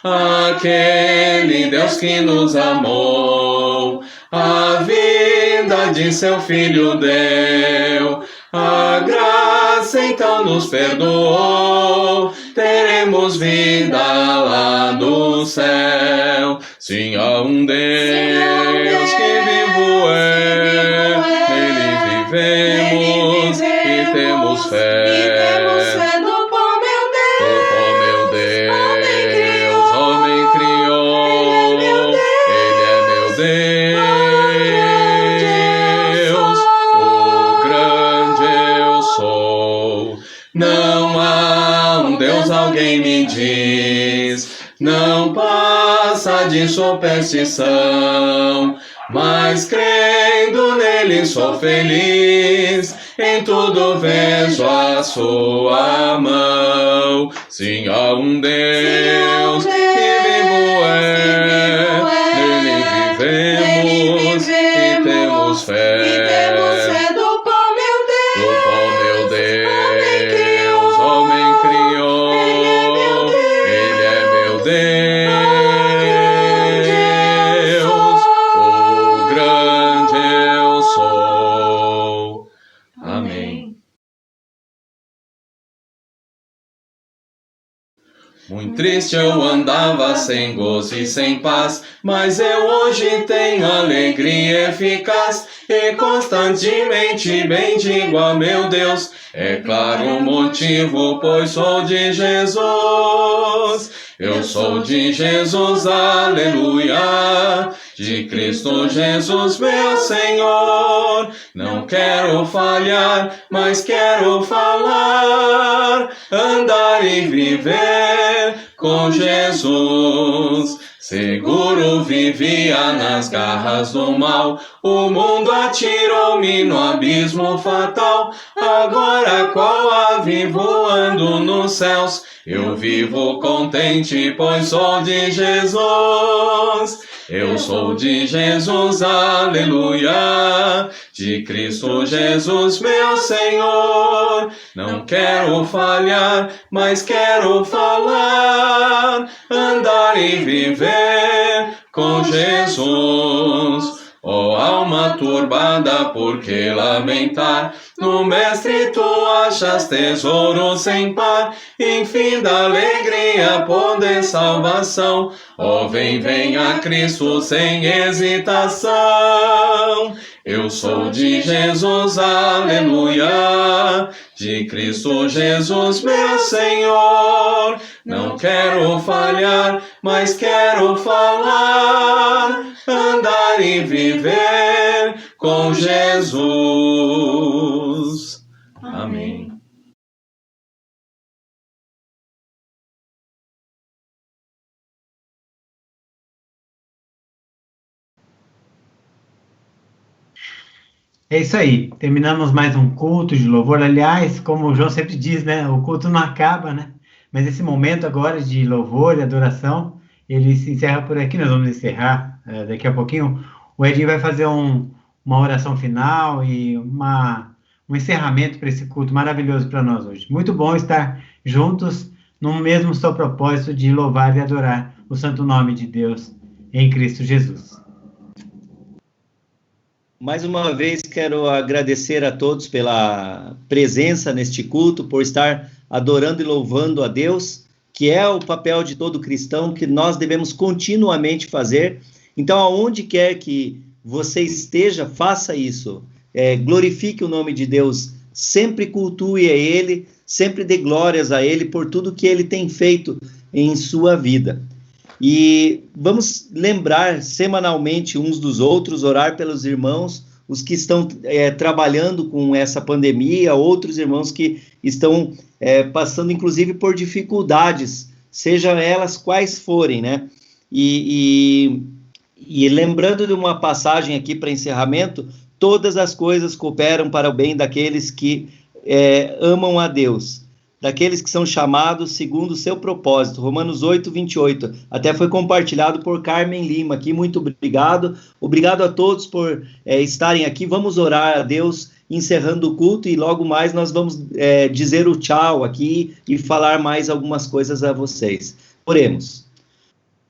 Aquele Deus que nos amou, a vida de seu Filho deu, a graça então nos perdoou, teremos vida lá no céu. Sim, há um Deus que vivo é, nele vivemos e temos fé. No pó, meu Deus. Deus, alguém me diz, não passa de superstição, mas crendo nele sou feliz, em tudo vejo a sua mão. Sim, há um Deus que vivo é, nele vivemos e temos fé. Do pó, meu Deus, homem criou, ele é meu Deus, o grande eu sou. Amém. Muito triste eu andava sem gozo e sem paz, mas eu hoje tenho alegria eficaz e constantemente bendigo a meu Deus. É claro o motivo, pois sou de Jesus. Eu sou de Jesus, aleluia, de Cristo Jesus, meu Senhor. Não quero falhar, mas quero falar, andar e viver com Jesus. Seguro vivia nas garras do mal, o mundo atirou-me no abismo fatal. Agora qual ave voando nos céus, eu vivo contente, pois sou de Jesus. Eu sou de Jesus, aleluia, de Cristo Jesus, meu Senhor. Não quero falhar, mas quero falar, andar e viver com Jesus. Ó alma turbada, por que lamentar? No Mestre tu achas tesouro sem par, enfim da alegria, poder, salvação. Ó vem, vem a Cristo sem hesitação. Eu sou de Jesus, aleluia, de Cristo Jesus, meu Senhor. Não quero falhar, mas quero falar, andar e viver com Jesus. Amém. É isso aí, terminamos mais um culto de louvor. Aliás, como o João sempre diz, né, o culto não acaba, né? Mas esse momento agora de louvor e adoração, ele se encerra por aqui. Nós vamos encerrar daqui a pouquinho. O Edinho vai fazer uma oração final e um encerramento para esse culto maravilhoso para nós hoje. Muito bom estar juntos no mesmo só propósito de louvar e adorar o santo nome de Deus em Cristo Jesus. Mais uma vez quero agradecer a todos pela presença neste culto, por estar adorando e louvando a Deus, que é o papel de todo cristão que nós devemos continuamente fazer. Então, aonde quer que você esteja, faça isso. Glorifique o nome de Deus, sempre cultue a Ele, sempre dê glórias a Ele por tudo que Ele tem feito em sua vida. E vamos lembrar semanalmente uns dos outros, orar pelos irmãos, os que estão trabalhando com essa pandemia, outros irmãos que estão passando inclusive por dificuldades, sejam elas quais forem, né? E lembrando de uma passagem aqui para encerramento, todas as coisas cooperam para o bem daqueles que amam a Deus, daqueles que são chamados segundo o seu propósito. Romanos 8, 28. Até foi compartilhado por Carmen Lima aqui. Muito obrigado. Obrigado a todos por estarem aqui. Vamos orar a Deus, encerrando o culto, e logo mais nós vamos dizer o tchau aqui e falar mais algumas coisas a vocês. Oremos.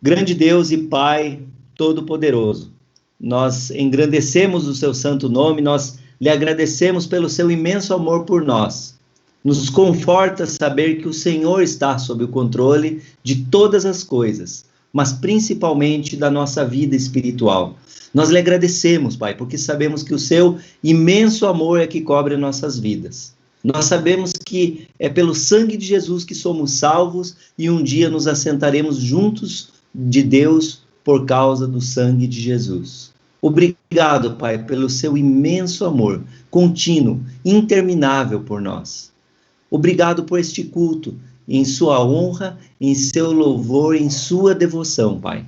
Grande Deus e Pai Todo-Poderoso, nós engrandecemos o seu santo nome, nós lhe agradecemos pelo seu imenso amor por nós. Nos conforta saber que o Senhor está sob o controle de todas as coisas, mas principalmente da nossa vida espiritual. Nós lhe agradecemos, Pai, porque sabemos que o seu imenso amor é que cobre nossas vidas. Nós sabemos que é pelo sangue de Jesus que somos salvos e um dia nos assentaremos juntos de Deus por causa do sangue de Jesus. Obrigado, Pai, pelo seu imenso amor, contínuo, interminável por nós. Obrigado por este culto em sua honra, em seu louvor, em sua devoção, Pai.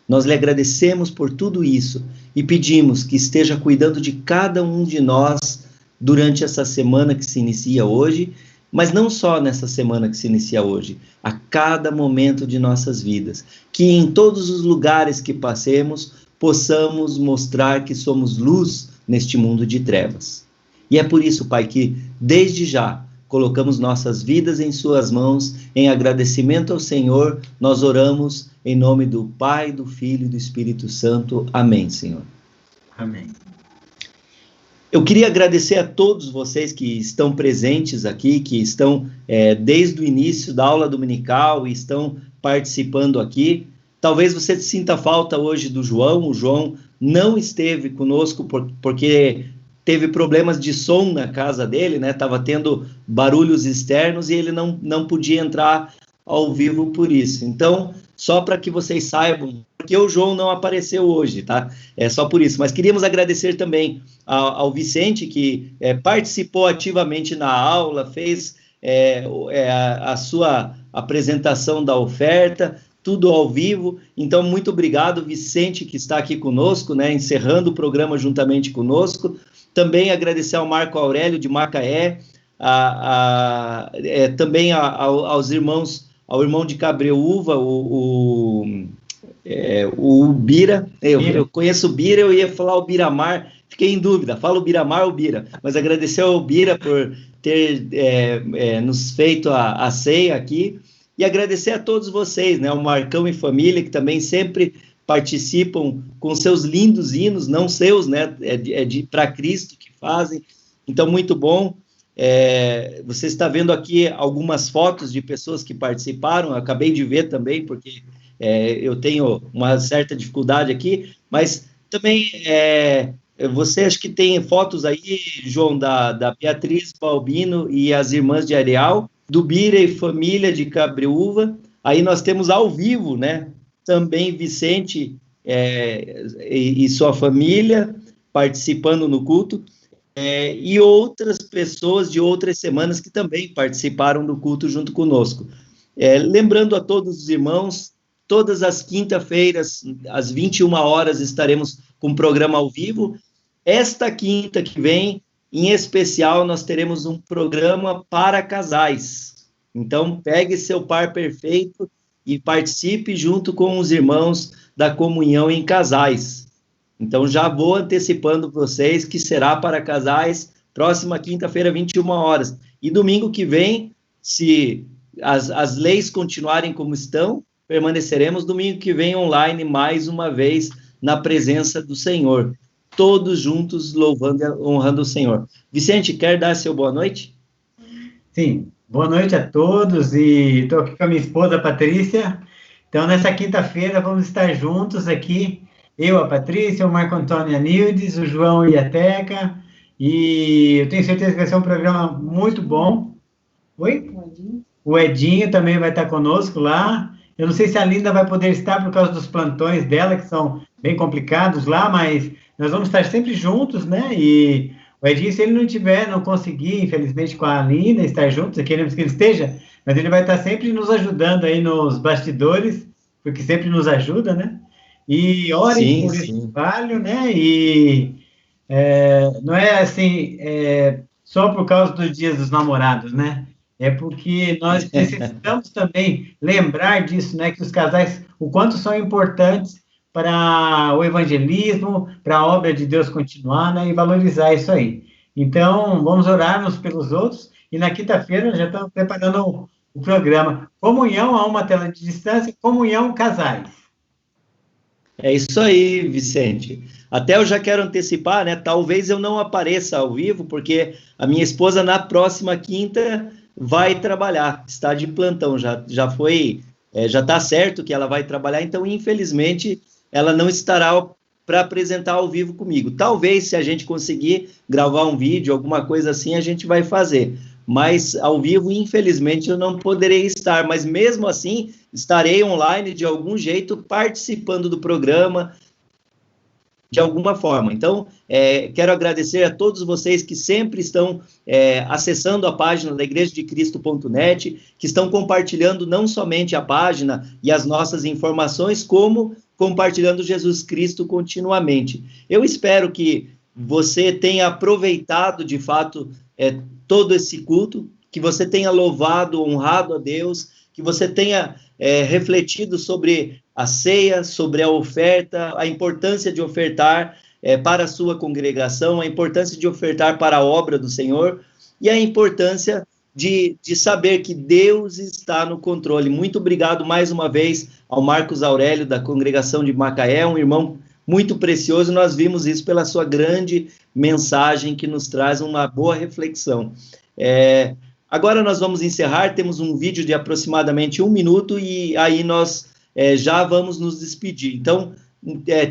Nós lhe agradecemos por tudo isso e pedimos que esteja cuidando de cada um de nós durante essa semana que se inicia hoje, mas não só nessa semana que se inicia hoje, a cada momento de nossas vidas, que em todos os lugares que passemos, possamos mostrar que somos luz neste mundo de trevas. E é por isso, Pai, que desde já colocamos nossas vidas em suas mãos, em agradecimento ao Senhor, nós oramos em nome do Pai, do Filho e do Espírito Santo. Amém, Senhor. Amém. Eu queria agradecer a todos vocês que estão presentes aqui, que estão desde o início da aula dominical e estão participando aqui. Talvez você sinta falta hoje do João. O João não esteve conosco porque teve problemas de som na casa dele, né? Estava tendo barulhos externos e ele não podia entrar ao vivo por isso. Então, só para que vocês saibam, porque o João não apareceu hoje, tá? É só por isso. Mas queríamos agradecer também ao Vicente, que participou ativamente na aula, fez a sua apresentação da oferta, tudo ao vivo. Então, muito obrigado, Vicente, que está aqui conosco, né? Encerrando o programa juntamente conosco. Também agradecer ao Marco Aurélio de Macaé, também aos irmãos, ao irmão de Cabreúva, o Bira. Eu conheço o Bira, eu ia falar o Biramar, fiquei em dúvida, falo Biramar ou Bira, mas agradecer ao Bira por ter nos feito a ceia aqui, e agradecer a todos vocês, né, o Marcão e família, que também sempre participam com seus lindos hinos, não seus, né, para Cristo que fazem. Então, muito bom. Você está vendo aqui algumas fotos de pessoas que participaram, eu acabei de ver também, porque eu tenho uma certa dificuldade aqui, mas também você acho que tem fotos aí, João, da Beatriz Balbino e as irmãs de Areal, do Bira e família de Cabreúva. Aí nós temos ao vivo, né, também Vicente e sua família participando no culto, e outras pessoas de outras semanas que também participaram do culto junto conosco. Lembrando a todos os irmãos, todas as quinta-feiras, às 21 horas, estaremos com um programa ao vivo. Esta quinta que vem, em especial, nós teremos um programa para casais. Então, pegue seu par perfeito e participe junto com os irmãos da comunhão em casais. Então, já vou antecipando vocês que será para casais, próxima quinta-feira, 21 horas. E domingo que vem, se as leis continuarem como estão, permaneceremos domingo que vem online, mais uma vez, na presença do Senhor. Todos juntos, louvando e honrando o Senhor. Vicente, quer dar seu boa noite? Sim. Boa noite a todos, e estou aqui com a minha esposa, Patrícia. Então, nessa quinta-feira, vamos estar juntos aqui, eu, a Patrícia, o Marco Antônio e a Nildes, o João e a Teca, e eu tenho certeza que vai ser um programa muito bom. Oi? O Edinho também vai estar conosco lá. Eu não sei se a Linda vai poder estar por causa dos plantões dela, que são bem complicados lá, mas nós vamos estar sempre juntos, né? E o Edinho, se ele não conseguir, infelizmente, com a Linda, estar juntos, queremos que ele esteja, mas ele vai estar sempre nos ajudando aí nos bastidores, porque sempre nos ajuda, né? E orem por esse trabalho, né? E não é assim, só por causa dos dias dos namorados, né? É porque nós necessitamos também lembrar disso, né? Que os casais, o quanto são importantes para o evangelismo, para a obra de Deus continuar, né, e valorizar isso aí. Então, vamos orar uns pelos outros, e na quinta-feira já estamos preparando o programa Comunhão a uma tela de distância, Comunhão Casais. É isso aí, Vicente. Até eu já quero antecipar, né, talvez eu não apareça ao vivo, porque a minha esposa na próxima quinta vai trabalhar, está de plantão, já foi, já está certo que ela vai trabalhar, então, infelizmente, ela não estará para apresentar ao vivo comigo. Talvez, se a gente conseguir gravar um vídeo, alguma coisa assim, a gente vai fazer. Mas, ao vivo, infelizmente, eu não poderei estar. Mas, mesmo assim, estarei online, de algum jeito, participando do programa, de alguma forma. Então, quero agradecer a todos vocês que sempre estão acessando a página da igrejadecristo.net, que estão compartilhando não somente a página e as nossas informações, como compartilhando Jesus Cristo continuamente. Eu espero que você tenha aproveitado, de fato, todo esse culto, que você tenha louvado, honrado a Deus, que você tenha refletido sobre a ceia, sobre a oferta, a importância de ofertar para a sua congregação, a importância de ofertar para a obra do Senhor e a importância de saber que Deus está no controle. Muito obrigado mais uma vez ao Marcos Aurélio, da congregação de Macaé, um irmão muito precioso. Nós vimos isso pela sua grande mensagem que nos traz uma boa reflexão. Agora nós vamos encerrar, temos um vídeo de aproximadamente 1 minuto e aí nós já vamos nos despedir. Então,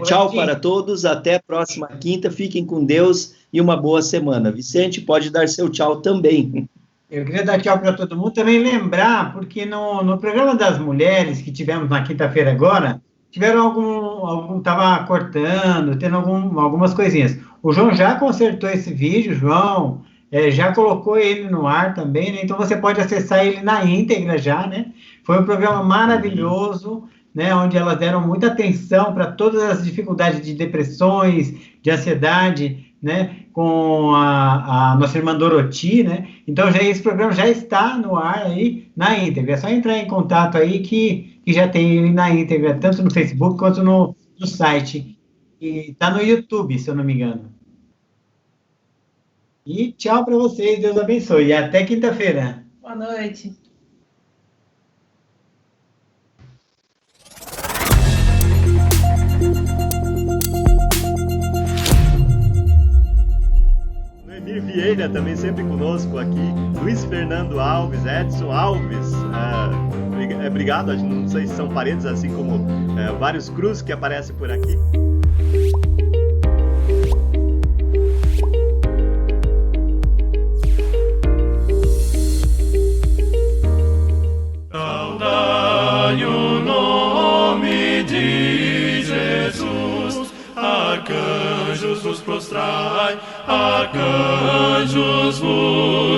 tchau para todos, até a próxima quinta, fiquem com Deus e uma boa semana. Vicente, pode dar seu tchau também. Eu queria dar tchau para todo mundo, também lembrar, porque no programa das mulheres que tivemos na quinta-feira agora, tiveram estava cortando, tendo algumas coisinhas. O João já consertou esse vídeo, João, já colocou ele no ar também, né? Então você pode acessar ele na íntegra já, né? Foi um programa maravilhoso, né? Onde elas deram muita atenção para todas as dificuldades de depressões, de ansiedade, né? Com a nossa irmã Doroti, né? Então esse programa já está no ar aí na íntegra. É só entrar em contato aí que já tem ele na íntegra, tanto no Facebook quanto no site. E está no YouTube, se eu não me engano. E tchau para vocês, Deus abençoe. E até quinta-feira. Boa noite. Noemir Vieira também sempre conosco aqui. Luiz Fernando Alves, Edson Alves. Obrigado, não sei se são parentes, assim como vários cruz que aparecem por aqui. Saudai o nome de Jesus, arcanjos vos prostrai, arcanjos vos